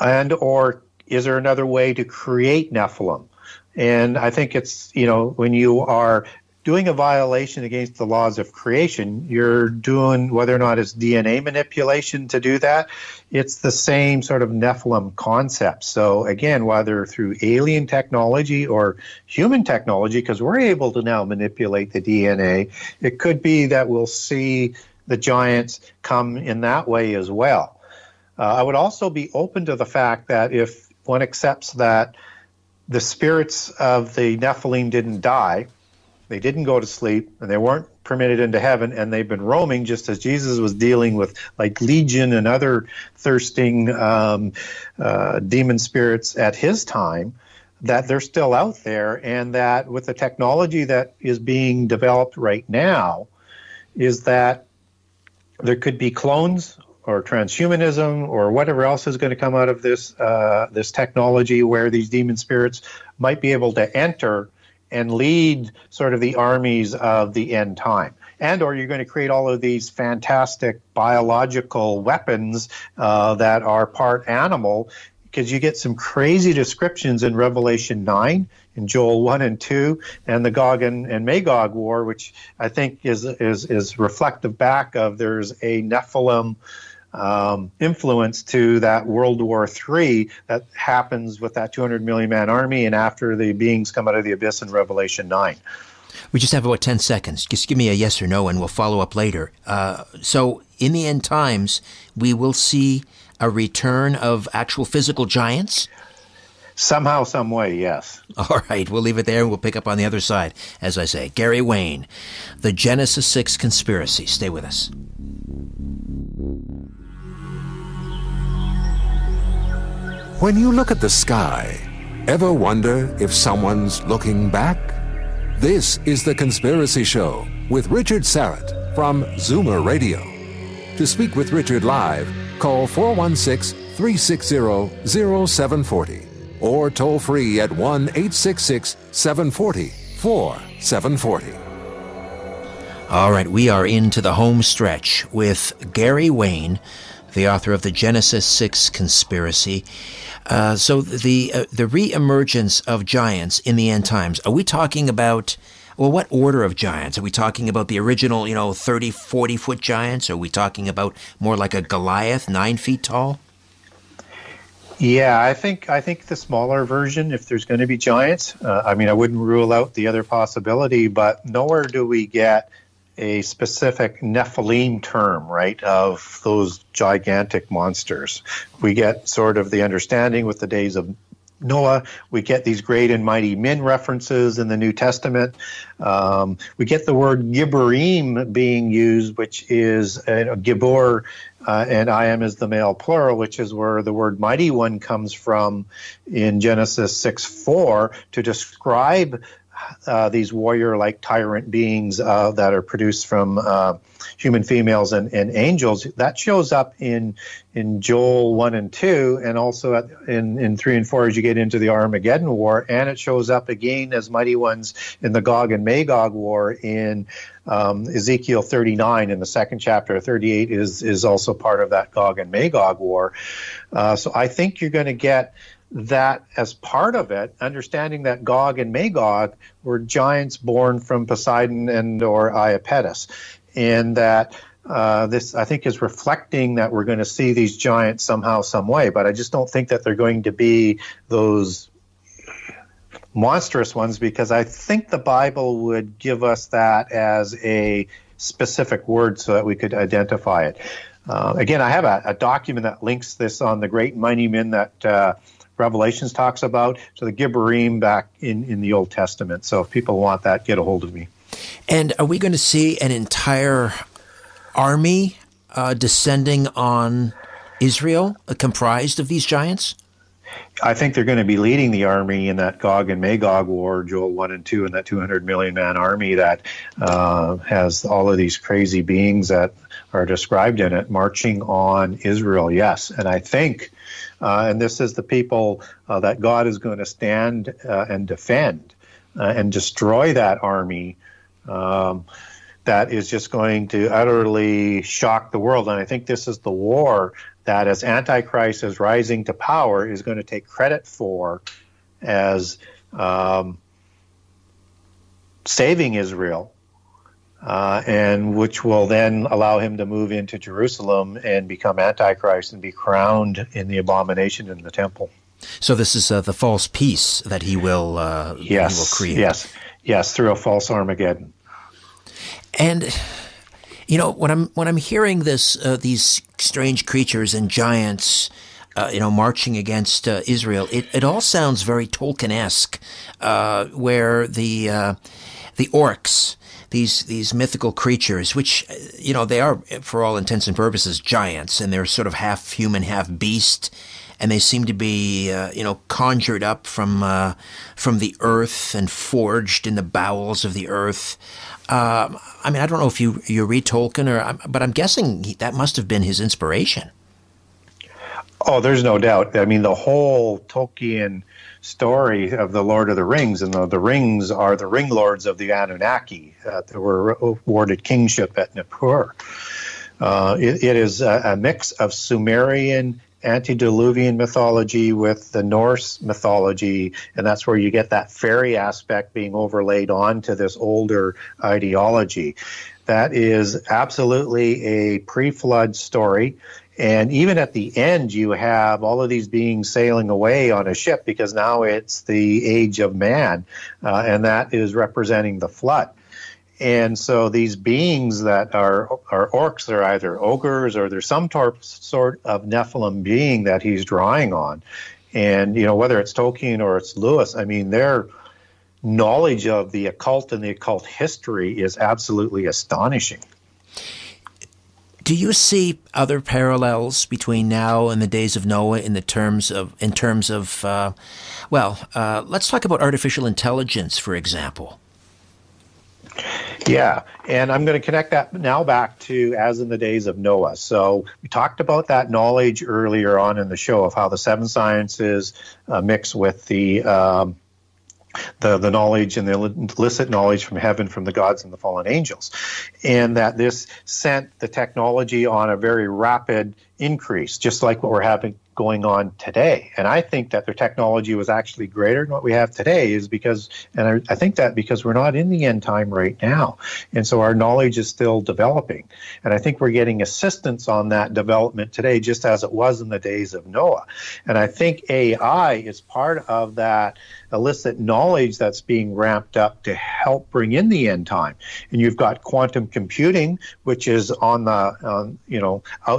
And or is there another way to create Nephilim? And I think it's, when you are doing a violation against the laws of creation, you're doing, whether or not it's DNA manipulation to do that, it's the same sort of Nephilim concept. So again, whether through alien technology or human technology, because we're able to now manipulate the DNA, it could be that we'll see the giants come in that way as well. I would also be open to the fact that if one accepts that the spirits of the Nephilim didn't die, they didn't go to sleep, and they weren't permitted into heaven, and they've been roaming just as Jesus was dealing with like Legion and other thirsting demon spirits at his time, that they're still out there, and that with the technology that is being developed right now is that there could be clones or transhumanism or whatever else is going to come out of this this technology, where these demon spirits might be able to enter and lead sort of the armies of the end time. And or you're going to create all of these fantastic biological weapons that are part animal, because you get some crazy descriptions in Revelation 9, in Joel 1 and 2, and the Gog and Magog war, which I think is reflective back of there's a Nephilim influence to that World War III that happens with that 200 million man army and after the beings come out of the abyss in Revelation 9. We just have about 10 seconds. Just give me a yes or no and we'll follow up later. So in the end times, we will see a return of actual physical giants? Somehow, some way, yes. All right, we'll leave it there and we'll pick up on the other side. As I say, Gary Wayne, the Genesis 6 Conspiracy. Stay with us. When you look at the sky, ever wonder if someone's looking back? This is The Conspiracy Show with Richard Sarrett from Zoomer Radio. To speak with Richard live, call 416-360-0740 or toll free at 1-866-740-4740. All right, we are into the home stretch with Gary Wayne, the author of the Genesis 6 Conspiracy. So the re-emergence of giants in the end times, are we talking about, well, what order of giants? Are we talking about the original, 30, 40-foot giants? Are we talking about more like a Goliath, 9 feet tall? Yeah, I think the smaller version, if there's going to be giants. I wouldn't rule out the other possibility, but nowhere do we get a specific Nephilim term, right, of those gigantic monsters. We get sort of the understanding with the days of Noah. We get these great and mighty men references in the New Testament. We get the word Gibborim being used, which is Gibbor, and I am is the male plural, which is where the word mighty one comes from in Genesis 6:4 to describe these warrior-like tyrant beings that are produced from human females and angels. That shows up in Joel 1 and 2, and also in 3 and 4 as you get into the Armageddon War, and it shows up again as mighty ones in the Gog and Magog War in Ezekiel 39 in the second chapter. 38 is also part of that Gog and Magog War. So I think you're going to get that as part of it, understanding that Gog and Magog were giants born from Poseidon and or Iapetus, and that this, I think, is reflecting that we're going to see these giants somehow, some way, but I just don't think that they're going to be those monstrous ones, because I think the Bible would give us that as a specific word so that we could identify it. Again, I have a document that links this on the great mighty men that Revelations talks about, so the Gibborim back in the Old Testament. So if people want that, get a hold of me. And are we going to see an entire army descending on Israel, comprised of these giants? I think they're going to be leading the army in that Gog and Magog war, Joel 1 and 2, and that 200 million man army that has all of these crazy beings that are described in it marching on Israel, yes. And I think, and this is the people that God is going to stand and defend and destroy that army that is just going to utterly shock the world. And I think this is the war that, as Antichrist is rising to power, is going to take credit for as saving Israel, and which will then allow him to move into Jerusalem and become Antichrist and be crowned in the abomination in the temple. So this is the false peace that he will create. Yes, through a false Armageddon. And when I'm hearing this, these strange creatures and giants, marching against Israel, it all sounds very Tolkien-esque, where the orcs, these mythical creatures, which they are, for all intents and purposes, giants, and they're sort of half human, half beast, and they seem to be conjured up from the earth and forged in the bowels of the earth. I don't know if you read Tolkien, but I'm guessing that must have been his inspiration. Oh, there's no doubt. I mean, the whole Tolkien story of the Lord of the Rings, and the rings are the ring lords of the Anunnaki that were awarded kingship at Nippur. It is a mix of Sumerian antediluvian mythology with the Norse mythology, and that's where you get that fairy aspect being overlaid onto this older ideology. That is absolutely a pre-flood story. And even at the end, you have all of these beings sailing away on a ship, because now it's the age of man, and that is representing the flood. And so these beings that are orcs, they're either ogres or there's some sort of Nephilim being that he's drawing on. And, whether it's Tolkien or it's Lewis, I mean, their knowledge of the occult and the occult history is absolutely astonishing. Do you see other parallels between now and the days of Noah in terms of let's talk about artificial intelligence, for example. Yeah, and I'm going to connect that now back to as in the days of Noah. So we talked about that knowledge earlier on in the show of how the seven sciences mix with the knowledge and the illicit knowledge from heaven, from the gods and the fallen angels, and that this sent the technology on a very rapid increase, just like what we're having going on today. And I think that their technology was actually greater than what we have today, is because, and I think that because we're not in the end time right now, and so our knowledge is still developing. And I think we're getting assistance on that development today, just as it was in the days of Noah. And I think AI is part of that illicit knowledge that's being ramped up to help bring in the end time. And you've got quantum computing, which is out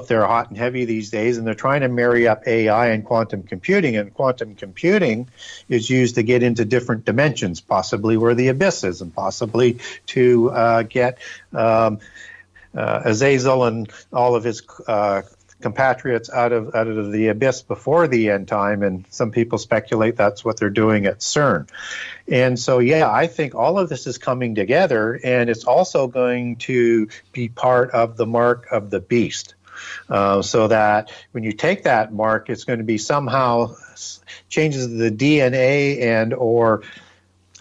there hot and heavy these days, and they're trying to marry up AI and quantum computing. And quantum computing is used to get into different dimensions, possibly where the abyss is, and possibly to get Azazel and all of his compatriots out of the abyss before the end time, and some people speculate that's what they're doing at CERN. And so, I think all of this is coming together, and it's also going to be part of the mark of the beast. So that when you take that mark, it's going to be somehow changes the DNA and or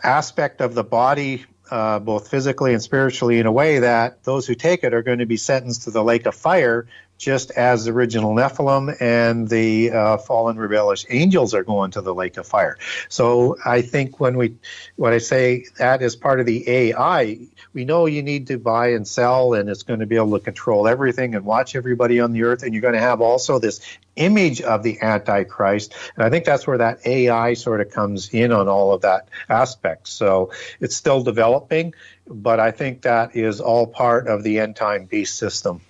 aspect of the body, both physically and spiritually, in a way that those who take it are going to be sentenced to the lake of fire just as the original Nephilim and the fallen rebellious angels are going to the lake of fire. So I think when I say that is part of the AI, we know you need to buy and sell, and it's going to be able to control everything and watch everybody on the earth, and you're going to have also this image of the Antichrist, and I think that's where that AI sort of comes in on all of that aspect. So it's still developing, but I think that is all part of the end-time beast system.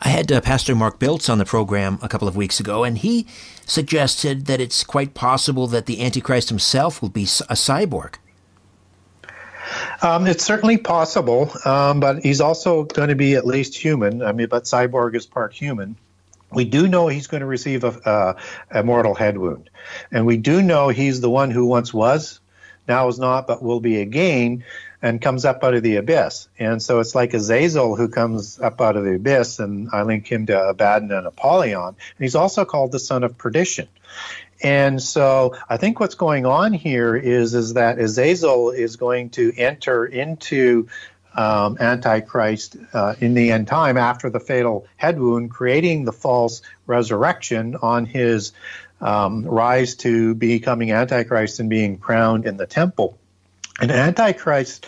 I had Pastor Mark Biltz on the program a couple of weeks ago, and he suggested that it's quite possible that the Antichrist himself will be a cyborg. It's certainly possible, but he's also going to be at least human. I mean, but cyborg is part human. We do know he's going to receive a mortal head wound, and we do know he's the one who once was, now is not, but will be again, and comes up out of the abyss. And so it's like Azazel who comes up out of the abyss, and I link him to Abaddon and Apollyon. And he's also called the Son of Perdition. And so I think what's going on here is that Azazel is going to enter into Antichrist in the end time after the fatal head wound, creating the false resurrection on his rise to becoming Antichrist and being crowned in the temple. And Antichrist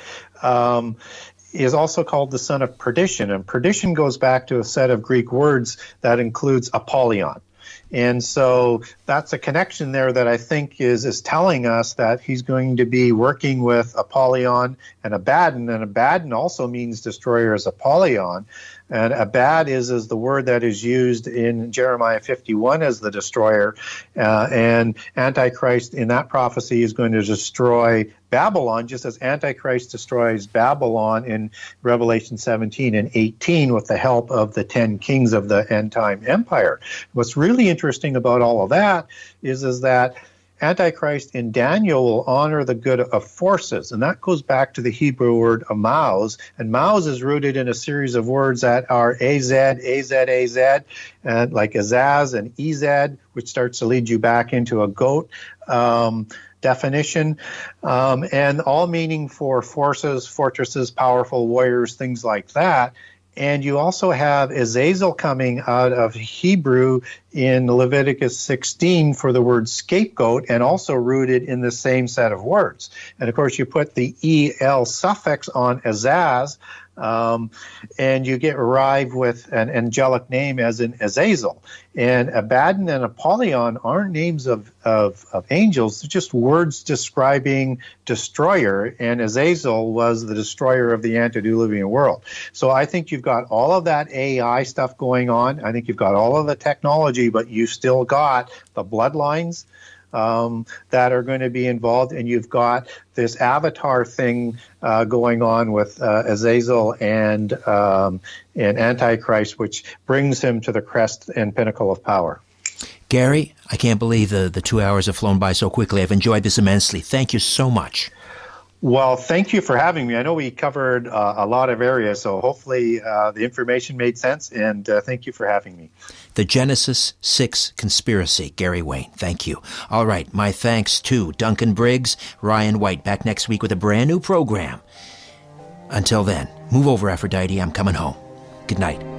is also called the Son of Perdition, and perdition goes back to a set of Greek words that includes Apollyon. And so that's a connection there that I think is telling us that he's going to be working with Apollyon and Abaddon also means destroyer as Apollyon. And Abad is the word that is used in Jeremiah 51 as the destroyer. And Antichrist in that prophecy is going to destroy Babylon, just as Antichrist destroys Babylon in Revelation 17 and 18 with the help of the 10 kings of the end-time empire. What's really interesting about all of that is that Antichrist in Daniel will honor the good of forces, and that goes back to the Hebrew word amauz, and mauz is rooted in a series of words that are az, and like azaz and ezed, which starts to lead you back into a goat definition, and all meaning for forces, fortresses, powerful warriors, things like that. And you also have Azazel coming out of Hebrew in Leviticus 16 for the word scapegoat, and also rooted in the same set of words. And of course, you put the el suffix on Azaz, and you get arrived with an angelic name as in Azazel. And Abaddon and Apollyon aren't names of angels, they're just words describing destroyer, and Azazel was the destroyer of the antediluvian world. So I think you've got all of that AI stuff going on. I think you've got all of the technology, but you've still got the bloodlines that are going to be involved, and you've got this avatar thing going on with Azazel and Antichrist, which brings him to the crest and pinnacle of power. Gary, I can't believe the 2 hours have flown by so quickly. I've enjoyed this immensely. Thank you so much. Well, thank you for having me. I know we covered a lot of areas, so hopefully the information made sense, and thank you for having me. The Genesis 6 Conspiracy, Gary Wayne. Thank you. All right, my thanks to Duncan Briggs, Ryan White, back next week with a brand new program. Until then, move over, Aphrodite. I'm coming home. Good night.